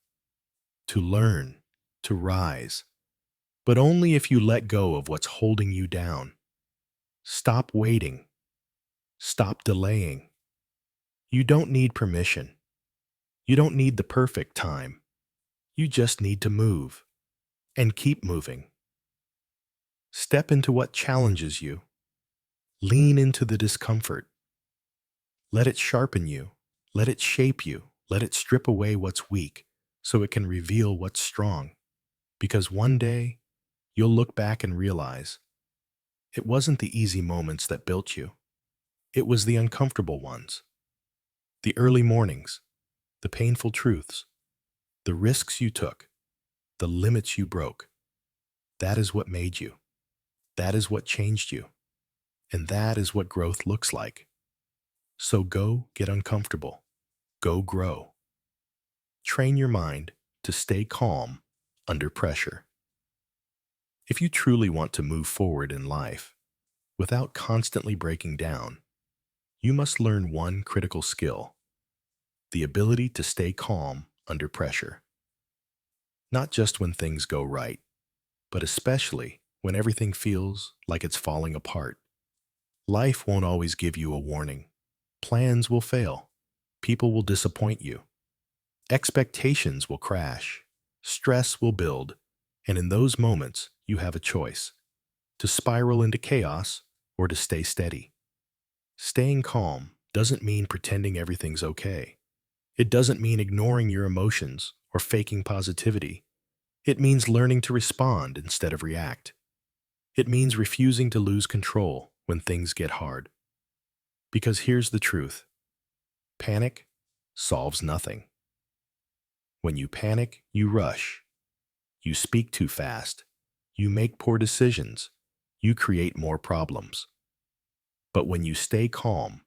[SPEAKER 1] to learn, to rise. but only if you let go of what's holding you down. Stop waiting. Stop delaying. You don't need permission. You don't need the perfect time. You just need to move and keep moving. Step into what challenges you. Lean into the discomfort. Let it sharpen you. Let it shape you. Let it strip away what's weak so it can reveal what's strong. Because one day, you'll look back and realize it wasn't the easy moments that built you. It was the uncomfortable ones. The early mornings, the painful truths, the risks you took, the limits you broke. That is what made you. That is what changed you. And that is what growth looks like. So go get uncomfortable. Go grow. Train your mind to stay calm under pressure. If you truly want to move forward in life without constantly breaking down, you must learn one critical skill: the ability to stay calm under pressure. Not just when things go right, but especially when everything feels like it's falling apart. Life won't always give you a warning. Plans will fail. People will disappoint you. Expectations will crash. Stress will build. And in those moments, you have a choice: to spiral into chaos or to stay steady. Staying calm doesn't mean pretending everything's okay. It doesn't mean ignoring your emotions or faking positivity. It means learning to respond instead of react. It means refusing to lose control when things get hard. Because here's the truth: panic solves nothing. When you panic, you rush. You speak too fast. You make poor decisions. You create more problems. But when you stay calm,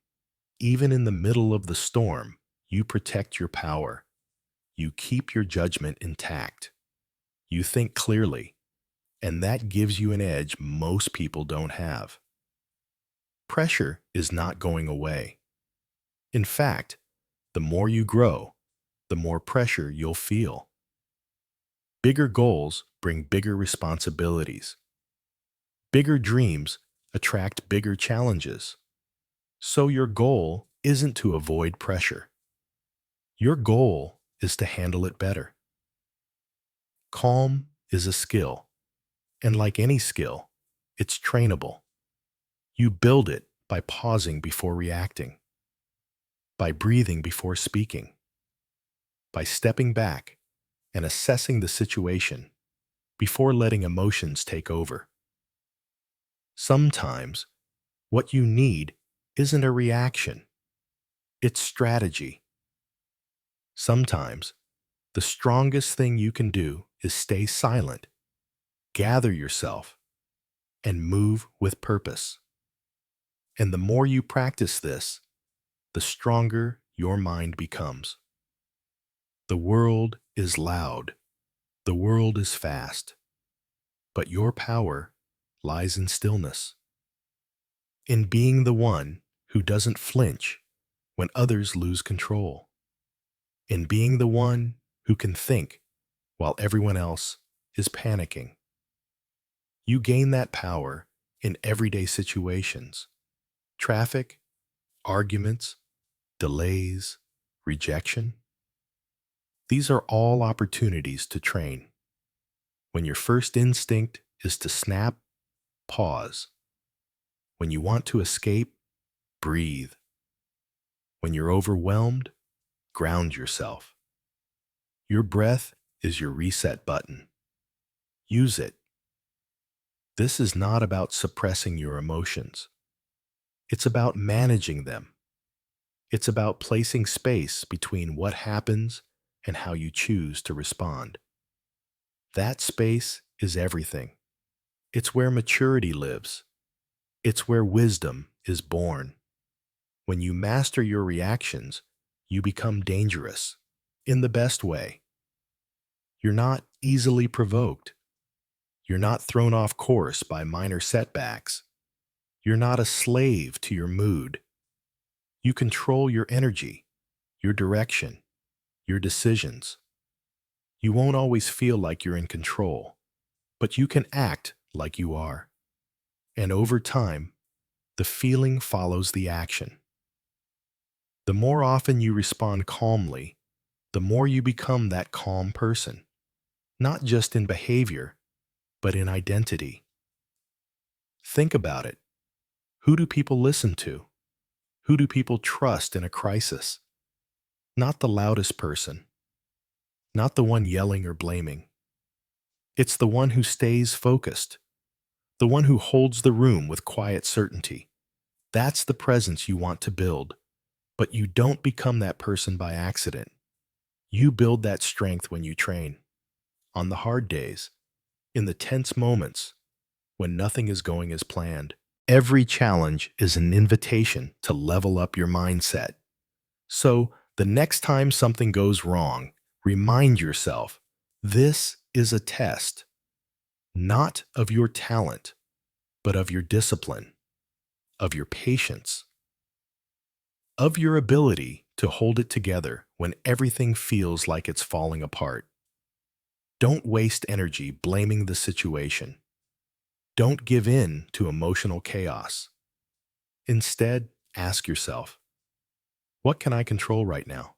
[SPEAKER 1] even in the middle of the storm, you protect your power. You keep your judgment intact. You think clearly, and that gives you an edge most people don't have. Pressure is not going away. In fact, the more you grow, the more pressure you'll feel. Bigger goals bring bigger responsibilities. Bigger dreams attract bigger challenges. So your goal isn't to avoid pressure. Your goal is to handle it better. Calm is a skill, and like any skill, it's trainable. You build it by pausing before reacting, by breathing before speaking, by stepping back and assessing the situation before letting emotions take over. Sometimes, what you need isn't a reaction, it's strategy. Sometimes, the strongest thing you can do is stay silent, gather yourself, and move with purpose. And the more you practice this, the stronger your mind becomes. The world is loud. The world is fast. But your power lies in stillness, in being the one who doesn't flinch when others lose control, in being the one who can think while everyone else is panicking. You gain that power in everyday situations: traffic, arguments, delays, rejection. These are all opportunities to train. When your first instinct is to snap, pause. When you want to escape, breathe. When you're overwhelmed, ground yourself. Your breath is your reset button. Use it. This is not about suppressing your emotions. It's about managing them. It's about placing space between what happens and how you choose to respond. That space is everything. It's where maturity lives. It's where wisdom is born. When you master your reactions, you become dangerous, in the best way. You're not easily provoked. You're not thrown off course by minor setbacks. You're not a slave to your mood. You control your energy, your direction, your decisions. You won't always feel like you're in control, but you can act like you are. And over time, the feeling follows the action. The more often you respond calmly, the more you become that calm person, not just in behavior, but in identity. Think about it. Who do people listen to? Who do people trust in a crisis? Not the loudest person, not the one yelling or blaming. It's the one who stays focused, the one who holds the room with quiet certainty. That's the presence you want to build, but you don't become that person by accident. You build that strength when you train, on the hard days, in the tense moments, when nothing is going as planned. Every challenge is an invitation to level up your mindset. So, the next time something goes wrong, remind yourself, this is a test, not of your talent, but of your discipline, of your patience, of your ability to hold it together when everything feels like it's falling apart. Don't waste energy blaming the situation. Don't give in to emotional chaos. Instead, ask yourself, what can I control right now?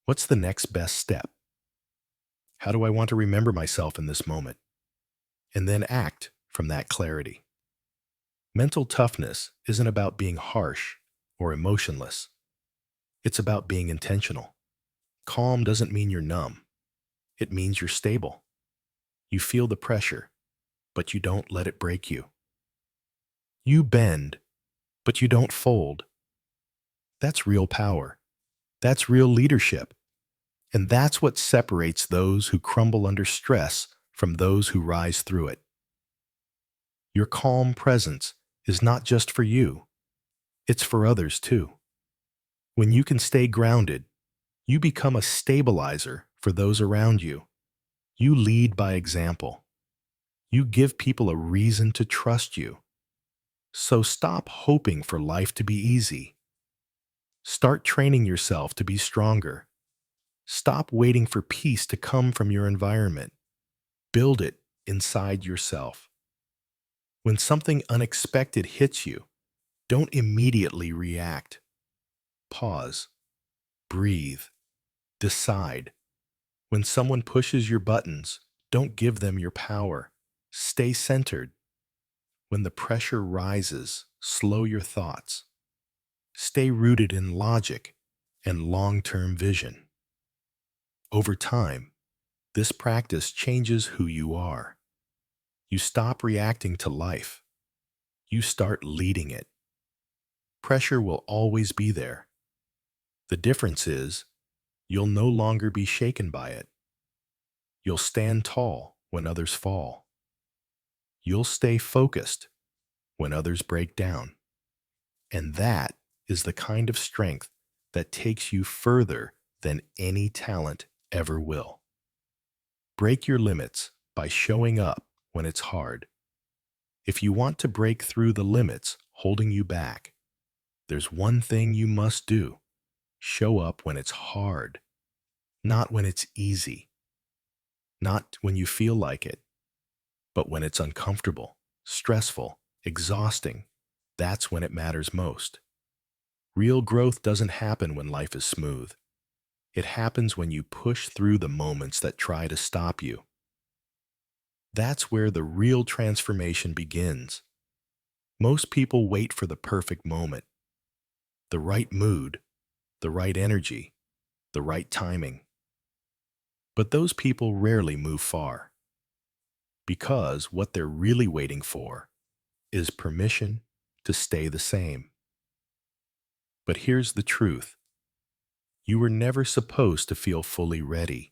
[SPEAKER 1] What's the next best step? How do I want to remember myself in this moment? And then act from that clarity. Mental toughness isn't about being harsh or emotionless. It's about being intentional. Calm doesn't mean you're numb. It means you're stable. You feel the pressure, but you don't let it break you. You bend, but you don't fold. That's real power. That's real leadership. And that's what separates those who crumble under stress from those who rise through it. Your calm presence is not just for you, it's for others too. When you can stay grounded, you become a stabilizer for those around you. You lead by example. You give people a reason to trust you. So stop hoping for life to be easy. Start training yourself to be stronger. Stop waiting for peace to come from your environment. Build it inside yourself. When something unexpected hits you, don't immediately react. Pause. Breathe. Decide. When someone pushes your buttons, don't give them your power. Stay centered. When the pressure rises, slow your thoughts. Stay rooted in logic and long-term vision. Over time, this practice changes who you are. You stop reacting to life. You start leading it. Pressure will always be there. The difference is, you'll no longer be shaken by it. You'll stand tall when others fall. You'll stay focused when others break down. And that is the kind of strength that takes you further than any talent ever will. Break your limits by showing up when it's hard. If you want to break through the limits holding you back, there's one thing you must do. Show up when it's hard, not when it's easy, not when you feel like it, but when it's uncomfortable, stressful, exhausting. That's when it matters most. Real growth doesn't happen when life is smooth. It happens when you push through the moments that try to stop you. That's where the real transformation begins. Most people wait for the perfect moment, the right mood, the right energy, the right timing. But those people rarely move far, because what they're really waiting for is permission to stay the same. But here's the truth. You were never supposed to feel fully ready.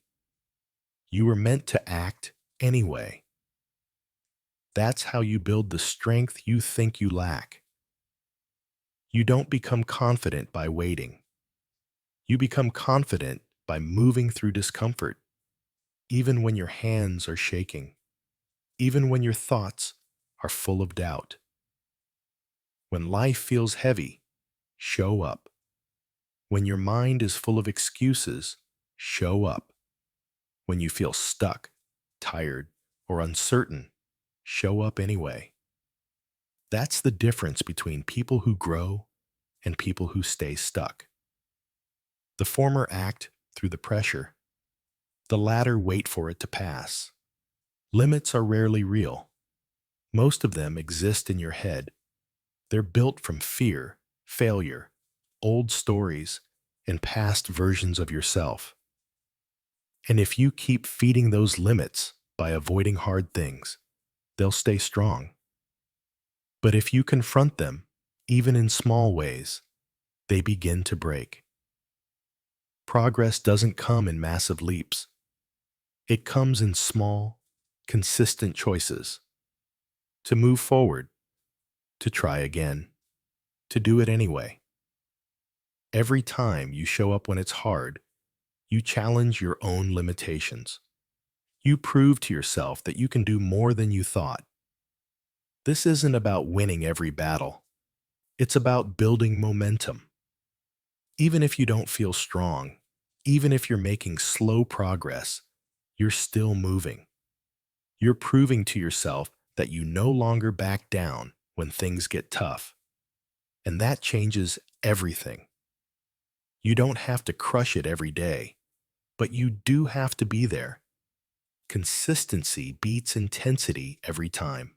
[SPEAKER 1] You were meant to act anyway. That's how you build the strength you think you lack. You don't become confident by waiting. You become confident by moving through discomfort, even when your hands are shaking, even when your thoughts are full of doubt. When life feels heavy, show up. When your mind is full of excuses, show up. When you feel stuck, tired, or uncertain, show up anyway. That's the difference between people who grow and people who stay stuck. The former act through the pressure. The latter wait for it to pass. Limits are rarely real. Most of them exist in your head. They're built from fear, failure, old stories, and past versions of yourself. And if you keep feeding those limits by avoiding hard things, they'll stay strong. But if you confront them, even in small ways, they begin to break. Progress doesn't come in massive leaps. It comes in small, consistent choices. To move forward, to try again, to do it anyway. Every time you show up when it's hard, you challenge your own limitations. You prove to yourself that you can do more than you thought. This isn't about winning every battle. It's about building momentum. Even if you don't feel strong, even if you're making slow progress, you're still moving. You're proving to yourself that you no longer back down when things get tough. And that changes everything. You don't have to crush it every day, but you do have to be there. Consistency beats intensity every time.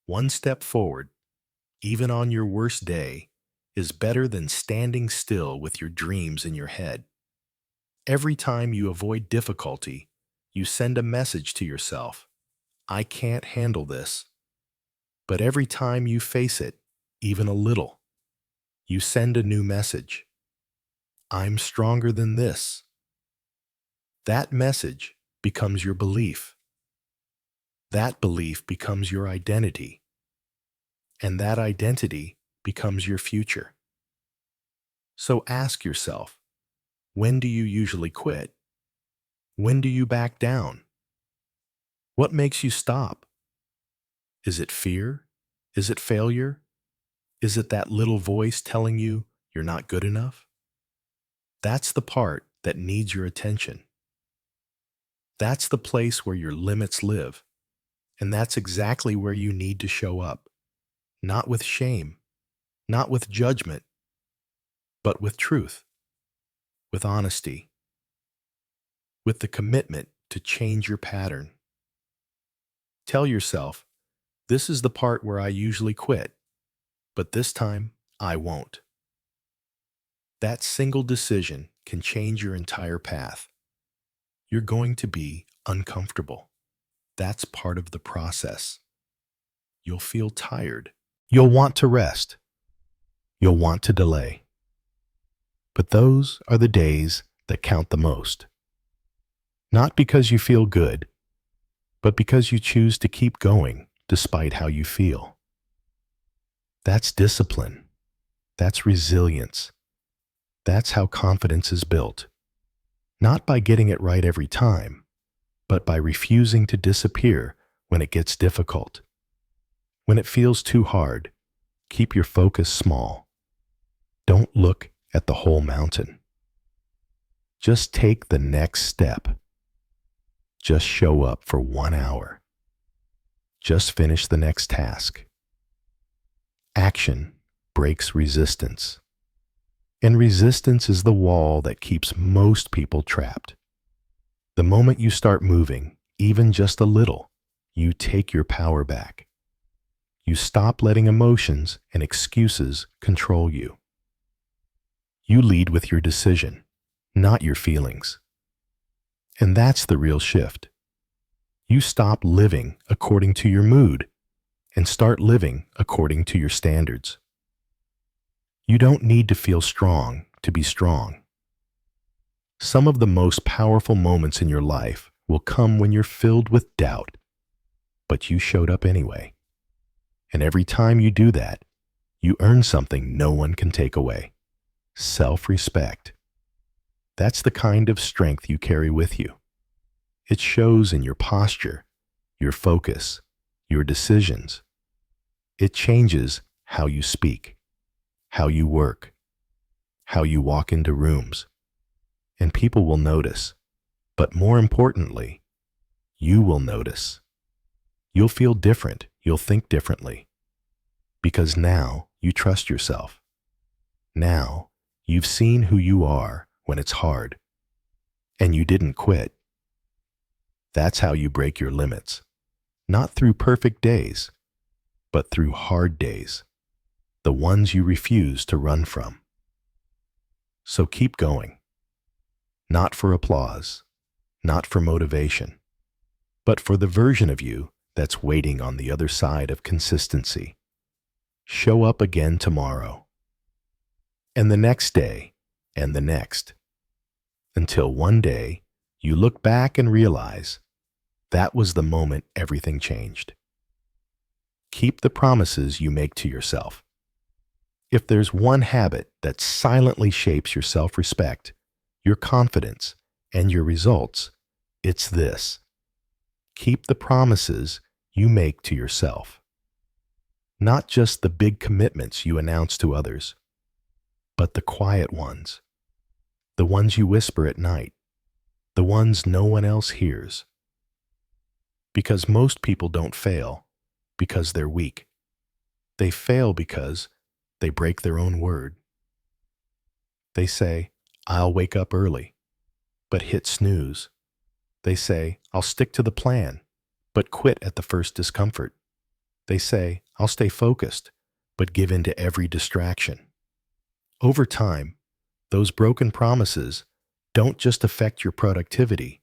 [SPEAKER 1] One step forward, even on your worst day, is better than standing still with your dreams in your head. Every time you avoid difficulty, you send a message to yourself, I can't handle this. But every time you face it, even a little, you send a new message. I'm stronger than this. That message becomes your belief. That belief becomes your identity. And that identity becomes your future. So ask yourself, when do you usually quit? When do you back down? What makes you stop? Is it fear? Is it failure? Is it that little voice telling you you're not good enough? That's the part that needs your attention. That's the place where your limits live. And that's exactly where you need to show up. Not with shame, not with judgment, but with truth, with honesty, with the commitment to change your pattern. Tell yourself, this is the part where I usually quit, but this time I won't. That single decision can change your entire path. You're going to be uncomfortable. That's part of the process. You'll feel tired. You'll want to rest. You'll want to delay. But those are the days that count the most. Not because you feel good, but because you choose to keep going despite how you feel. That's discipline. That's resilience. That's how confidence is built. Not by getting it right every time, but by refusing to disappear when it gets difficult. When it feels too hard, keep your focus small. Don't look at the whole mountain. Just take the next step. Just show up for 1 hour. Just finish the next task. Action breaks resistance. And resistance is the wall that keeps most people trapped. The moment you start moving, even just a little, you take your power back. You stop letting emotions and excuses control you. You lead with your decision, not your feelings. And that's the real shift. You stop living according to your mood and start living according to your standards. You don't need to feel strong to be strong. Some of the most powerful moments in your life will come when you're filled with doubt, but you showed up anyway. And every time you do that, you earn something no one can take away. Self-respect. That's the kind of strength you carry with you. It shows in your posture, your focus, your decisions. It changes how you speak, how you work, how you walk into rooms. And people will notice. But more importantly, you will notice. You'll feel different. You'll think differently. Because now you trust yourself. Now you've seen who you are when it's hard. And you didn't quit. That's how you break your limits. Not through perfect days, but through hard days. The ones you refuse to run from. So keep going. Not for applause, not for motivation, but for the version of you that's waiting on the other side of consistency. Show up again tomorrow, and the next day, and the next, until one day you look back and realize that was the moment everything changed. Keep the promises you make to yourself. If there's one habit that silently shapes your self-respect, your confidence, and your results, it's this. Keep the promises you make to yourself. Not just the big commitments you announce to others, but the quiet ones. The ones you whisper at night. The ones no one else hears. Because most people don't fail because they're weak. They fail because they break their own word. They say, I'll wake up early, but hit snooze. They say, I'll stick to the plan, but quit at the first discomfort. They say, I'll stay focused, but give in to every distraction. Over time, those broken promises don't just affect your productivity,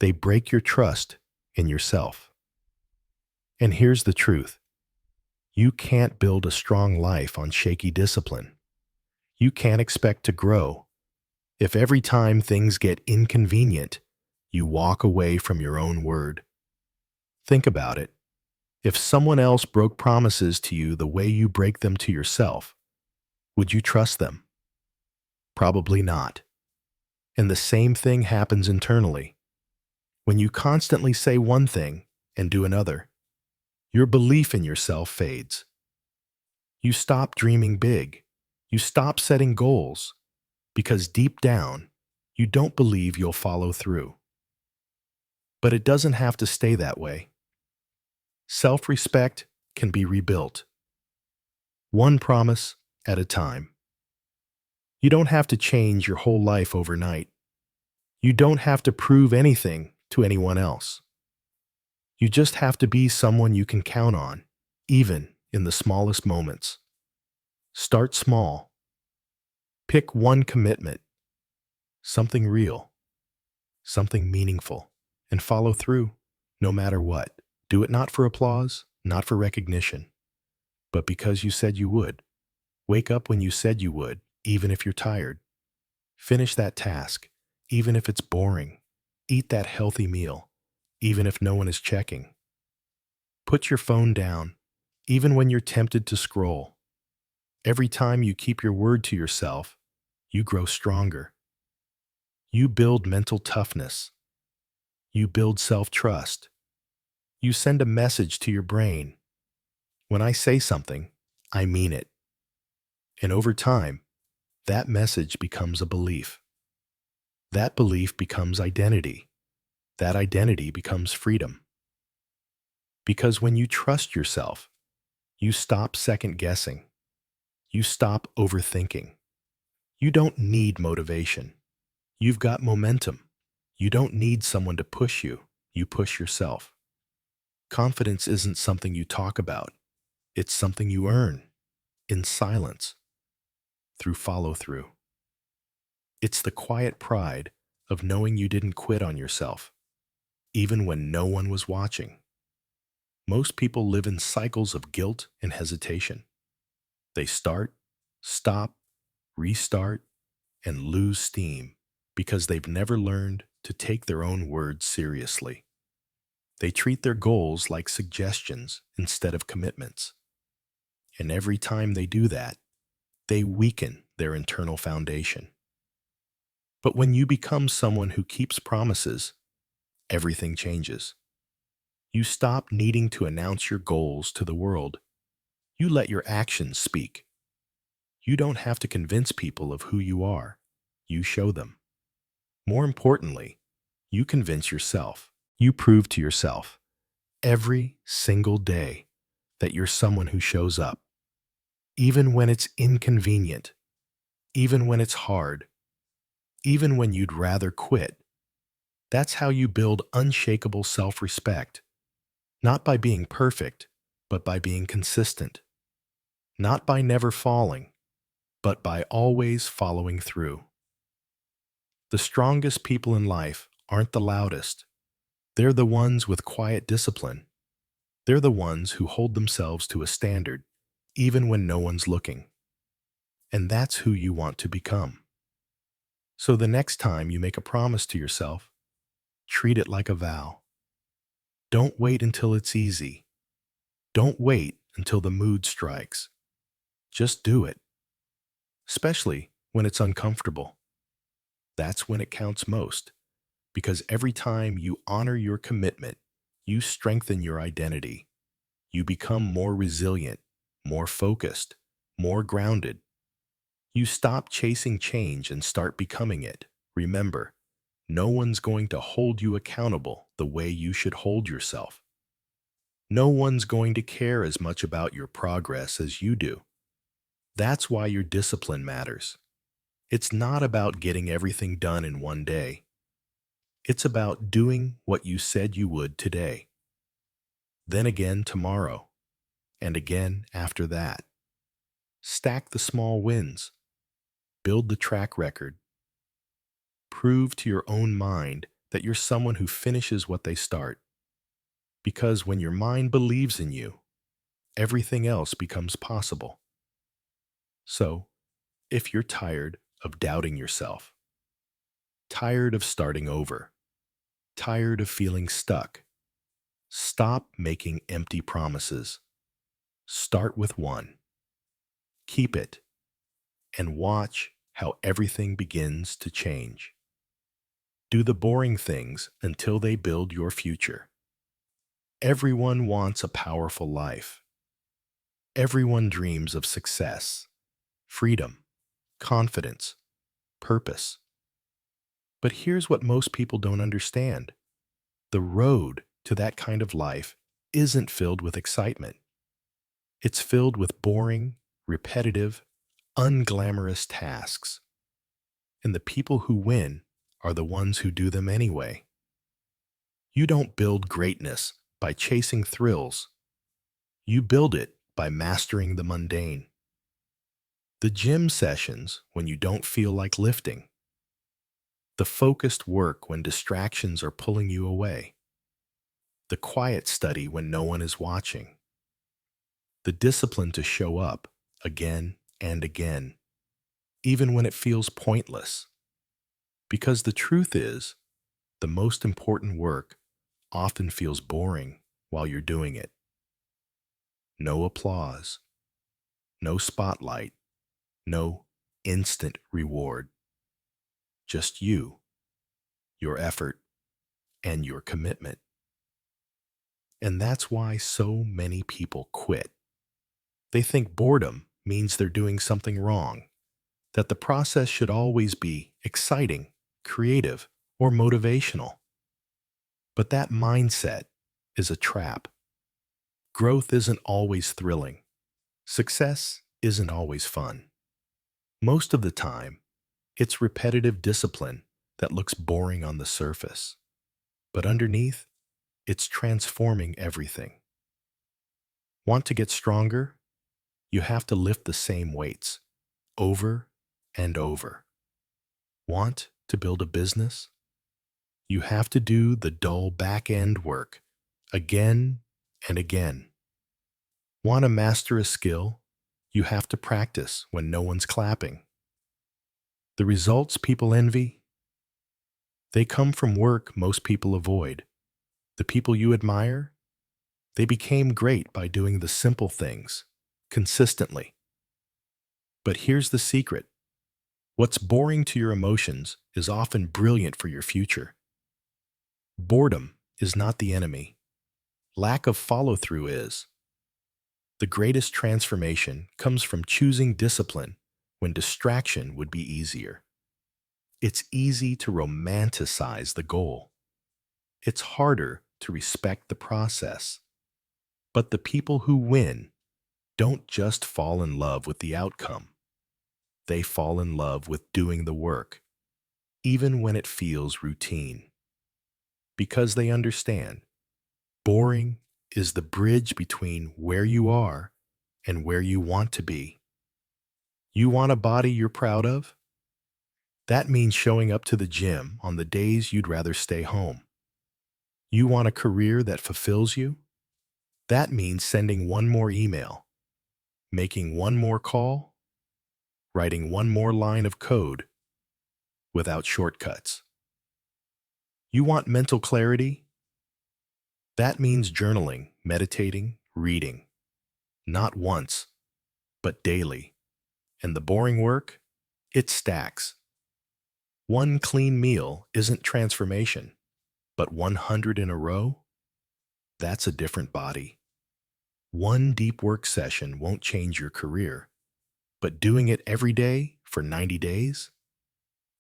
[SPEAKER 1] they break your trust in yourself. And here's the truth. You can't build a strong life on shaky discipline. You can't expect to grow if every time things get inconvenient, you walk away from your own word. Think about it. If someone else broke promises to you the way you break them to yourself, would you trust them? Probably not. And the same thing happens internally. When you constantly say one thing and do another, your belief in yourself fades. You stop dreaming big. You stop setting goals because deep down, you don't believe you'll follow through. But it doesn't have to stay that way. Self-respect can be rebuilt. One promise at a time. You don't have to change your whole life overnight. You don't have to prove anything to anyone else. You just have to be someone you can count on, even in the smallest moments. Start small. Pick one commitment, something real, something meaningful, and follow through, no matter what. Do it not for applause, not for recognition, but because you said you would. Wake up when you said you would, even if you're tired. Finish that task, even if it's boring. Eat that healthy meal, even if no one is checking. Put your phone down, even when you're tempted to scroll. Every time you keep your word to yourself, you grow stronger. You build mental toughness. You build self-trust. You send a message to your brain. When I say something, I mean it. And over time, that message becomes a belief. That belief becomes identity. That identity becomes freedom. Because when you trust yourself, you stop second-guessing. You stop overthinking. You don't need motivation. You've got momentum. You don't need someone to push you. You push yourself. Confidence isn't something you talk about. It's something you earn in silence, through follow-through. It's the quiet pride of knowing you didn't quit on yourself, even when no one was watching. Most people live in cycles of guilt and hesitation. They start, stop, restart, and lose steam because they've never learned to take their own words seriously. They treat their goals like suggestions instead of commitments. And every time they do that, they weaken their internal foundation. But when you become someone who keeps promises, everything changes. You stop needing to announce your goals to the world. You let your actions speak. You don't have to convince people of who you are. You show them. More importantly, you convince yourself. You prove to yourself every single day that you're someone who shows up, even when it's inconvenient, even when it's hard, even when you'd rather quit. That's how you build unshakable self-respect, not by being perfect, but by being consistent, not by never falling, but by always following through. The strongest people in life aren't the loudest. They're the ones with quiet discipline. They're the ones who hold themselves to a standard, even when no one's looking. And that's who you want to become. So the next time you make a promise to yourself, treat it like a vow. Don't wait until it's easy. Don't wait until the mood strikes. Just do it, especially when it's uncomfortable. That's when it counts most, because every time you honor your commitment, you strengthen your identity. You become more resilient, more focused, more grounded. You stop chasing change and start becoming it. Remember, no one's going to hold you accountable the way you should hold yourself. No one's going to care as much about your progress as you do. That's why your discipline matters. It's not about getting everything done in one day. It's about doing what you said you would today, then again tomorrow, and again after that. Stack the small wins. Build the track record. Prove to your own mind that you're someone who finishes what they start. Because when your mind believes in you, everything else becomes possible. So, if you're tired of doubting yourself, tired of starting over, tired of feeling stuck, stop making empty promises. Start with one. Keep it, and watch how everything begins to change. Do the boring things until they build your future. Everyone wants a powerful life. Everyone dreams of success, freedom, confidence, purpose. But here's what most people don't understand. The road to that kind of life isn't filled with excitement. It's filled with boring, repetitive, unglamorous tasks. And the people who win are the ones who do them anyway. You don't build greatness by chasing thrills. You build it by mastering the mundane. The gym sessions when you don't feel like lifting. The focused work when distractions are pulling you away. The quiet study when no one is watching. The discipline to show up again and again, even when it feels pointless. Because the truth is, the most important work often feels boring while you're doing it. No applause, no spotlight, no instant reward. Just you, your effort, and your commitment. And that's why so many people quit. They think boredom means they're doing something wrong, that the process should always be exciting, creative, or motivational. But that mindset is a trap. Growth isn't always thrilling. Success isn't always fun. Most of the time, it's repetitive discipline that looks boring on the surface. But underneath, it's transforming everything. Want to get stronger? You have to lift the same weights, over and over. Want to build a business? You have to do the dull back-end work, again and again. Want to master a skill? You have to practice when no one's clapping. The results people envy? They come from work most people avoid. The people you admire? They became great by doing the simple things, consistently. But here's the secret. What's boring to your emotions is often brilliant for your future. Boredom is not the enemy. Lack of follow-through is. The greatest transformation comes from choosing discipline when distraction would be easier. It's easy to romanticize the goal, It's harder to respect the process. But the people who win don't just fall in love with the outcome. They fall in love with doing the work, even when it feels routine. Because they understand boring is the bridge between where you are and where you want to be. You want a body you're proud of? That means showing up to the gym on the days you'd rather stay home. You want a career that fulfills you? That means sending one more email, making one more call, writing one more line of code without shortcuts. You want mental clarity? That means journaling, meditating, reading. Not once, but daily. And the boring work? It stacks. One clean meal isn't transformation, but 100 in a row? That's a different body. One deep work session won't change your career, but doing it every day for 90 days?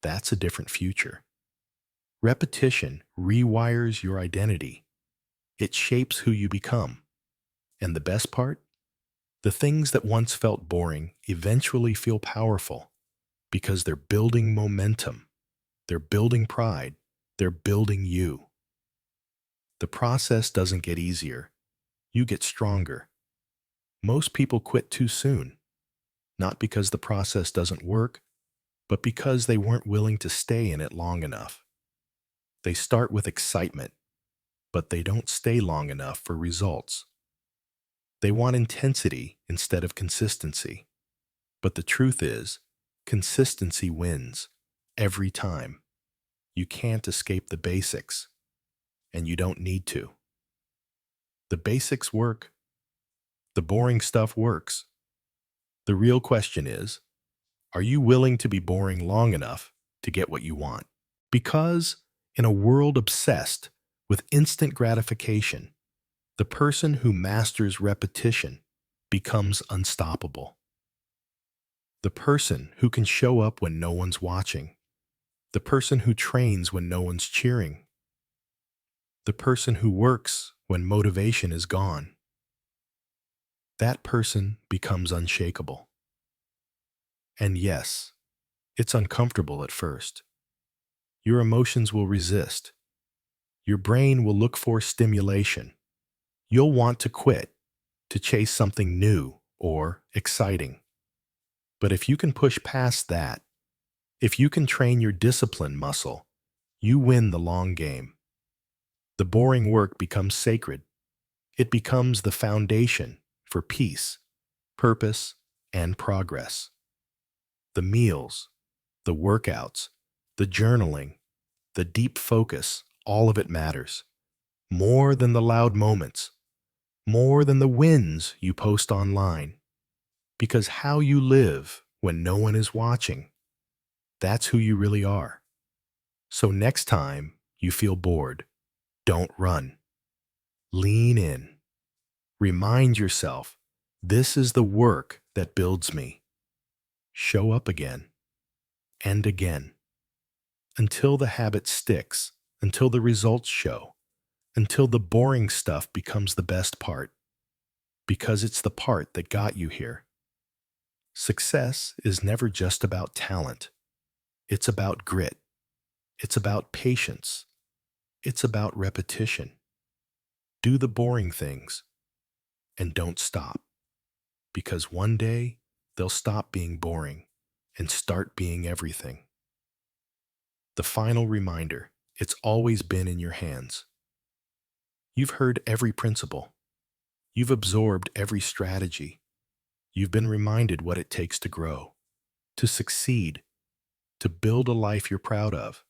[SPEAKER 1] That's a different future. Repetition rewires your identity. It shapes who you become. And the best part? The things that once felt boring eventually feel powerful because they're building momentum. They're building pride. They're building you. The process doesn't get easier. You get stronger. Most people quit too soon, not because the process doesn't work, but because they weren't willing to stay in it long enough. They start with excitement, but they don't stay long enough for results. They want intensity instead of consistency. But the truth is, consistency wins every time. You can't escape the basics, and you don't need to. The basics work. The boring stuff works. The real question is, are you willing to be boring long enough to get what you want? Because in a world obsessed with instant gratification, the person who masters repetition becomes unstoppable. The person who can show up when no one's watching. The person who trains when no one's cheering. The person who works when motivation is gone. That person becomes unshakable. And yes, it's uncomfortable at first. Your emotions will resist. Your brain will look for stimulation. You'll want to quit, to chase something new or exciting. But if you can push past that, if you can train your discipline muscle, you win the long game. The boring work becomes sacred. It becomes the foundation for peace, purpose, and progress. The meals, the workouts, the journaling, the deep focus, all of it matters. More than the loud moments, more than the wins you post online. Because how you live when no one is watching, that's who you really are. So next time you feel bored, don't run. Lean in. Remind yourself, this is the work that builds me. Show up again and again until the habit sticks, until the results show, until the boring stuff becomes the best part, because it's the part that got you here. Success is never just about talent. It's about grit. It's about patience. It's about repetition. Do the boring things and don't stop, because one day they'll stop being boring and start being everything. The final reminder, it's always been in your hands. You've heard every principle. You've absorbed every strategy. You've been reminded what it takes to grow, to succeed, to build a life you're proud of.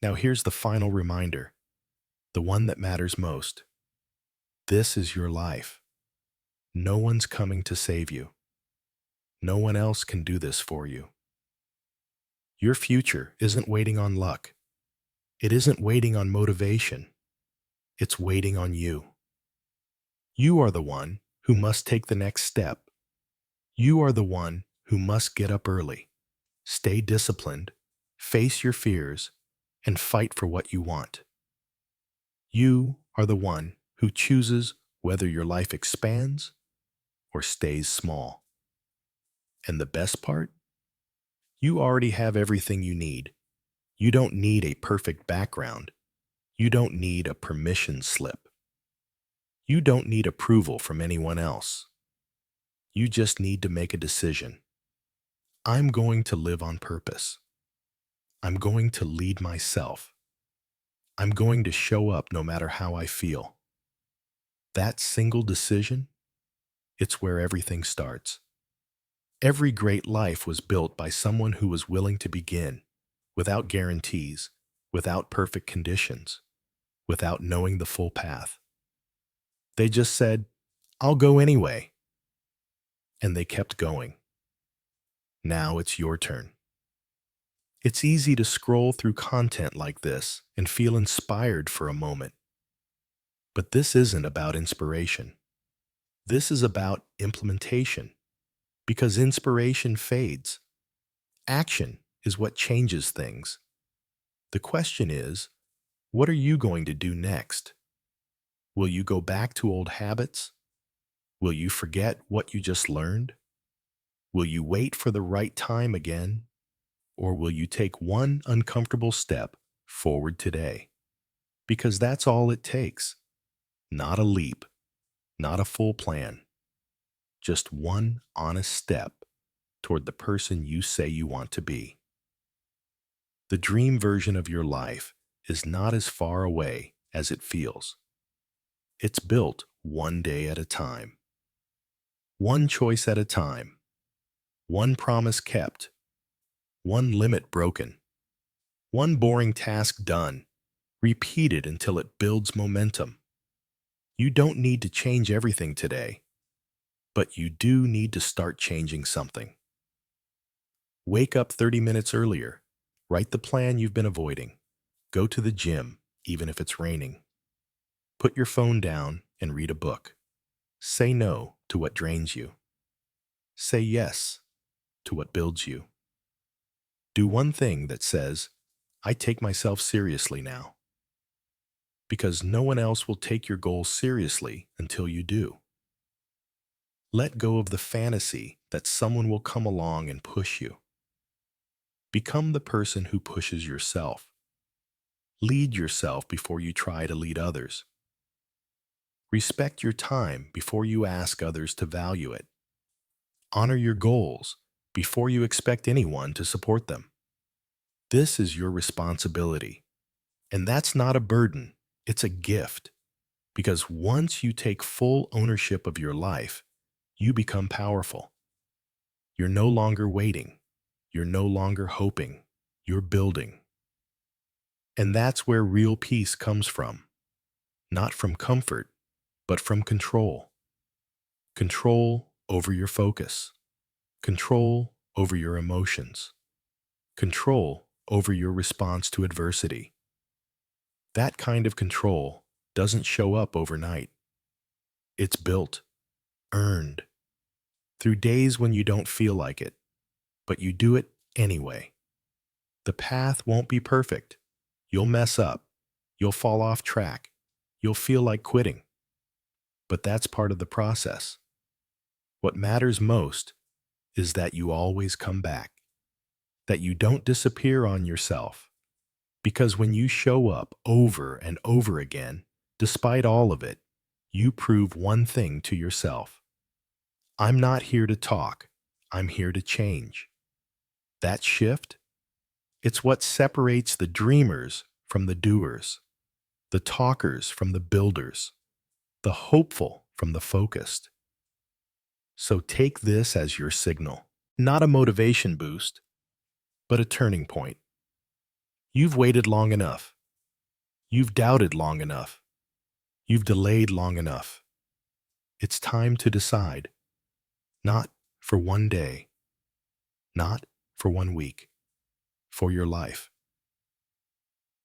[SPEAKER 1] Now here's the final reminder, the one that matters most. This is your life. No one's coming to save you. No one else can do this for you. Your future isn't waiting on luck. It isn't waiting on motivation. It's waiting on you. You are the one who must take the next step. You are the one who must get up early, stay disciplined, face your fears, and fight for what you want. You are the one who chooses whether your life expands or stays small. And the best part? You already have everything you need. You don't need a perfect background. You don't need a permission slip. You don't need approval from anyone else. You just need to make a decision. I'm going to live on purpose. I'm going to lead myself. I'm going to show up no matter how I feel. That single decision, it's where everything starts. Every great life was built by someone who was willing to begin, without guarantees, without perfect conditions, without knowing the full path. They just said, I'll go anyway. And they kept going. Now it's your turn. It's easy to scroll through content like this and feel inspired for a moment. But this isn't about inspiration. This is about implementation. Because inspiration fades. Action is what changes things. The question is, what are you going to do next? Will you go back to old habits? Will you forget what you just learned? Will you wait for the right time again? Or will you take one uncomfortable step forward today? Because that's all it takes. Not a leap, not a full plan. Just one honest step toward the person you say you want to be. The dream version of your life is not as far away as it feels. It's built one day at a time. One choice at a time. One promise kept. One limit broken. One boring task done. Repeated until it builds momentum. You don't need to change everything today, but you do need to start changing something. Wake up 30 minutes earlier. Write the plan you've been avoiding. Go to the gym, even if it's raining. Put your phone down and read a book. Say no to what drains you. Say yes to what builds you. Do one thing that says, I take myself seriously now. Because no one else will take your goals seriously until you do. Let go of the fantasy that someone will come along and push you. Become the person who pushes yourself. Lead yourself before you try to lead others. Respect your time before you ask others to value it. Honor your goals before you expect anyone to support them. This is your responsibility. And that's not a burden, it's a gift. Because once you take full ownership of your life, you become powerful. You're no longer waiting. You're no longer hoping. You're building. And that's where real peace comes from. Not from comfort, but from control. Control over your focus. Control over your emotions. Control over your response to adversity. That kind of control doesn't show up overnight. It's built, earned, through days when you don't feel like it, but you do it anyway. The path won't be perfect. You'll mess up. You'll fall off track. You'll feel like quitting. But that's part of the process. What matters most is that you always come back, that you don't disappear on yourself. Because when you show up over and over again, despite all of it, you prove one thing to yourself. I'm not here to talk. I'm here to change. That shift, it's what separates the dreamers from the doers, the talkers from the builders, the hopeful from the focused. So take this as your signal, not a motivation boost, but a turning point. You've waited long enough. You've doubted long enough. You've delayed long enough. It's time to decide. Not for one day. Not for 1 week. For your life.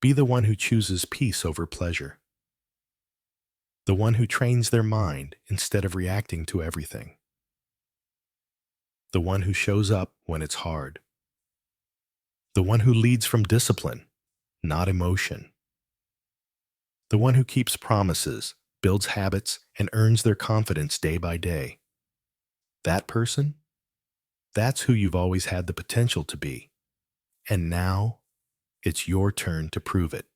[SPEAKER 1] Be the one who chooses peace over pleasure. The one who trains their mind instead of reacting to everything. The one who shows up when it's hard. The one who leads from discipline, not emotion. The one who keeps promises, builds habits, and earns their confidence day by day. That person? That's who you've always had the potential to be. And now, it's your turn to prove it.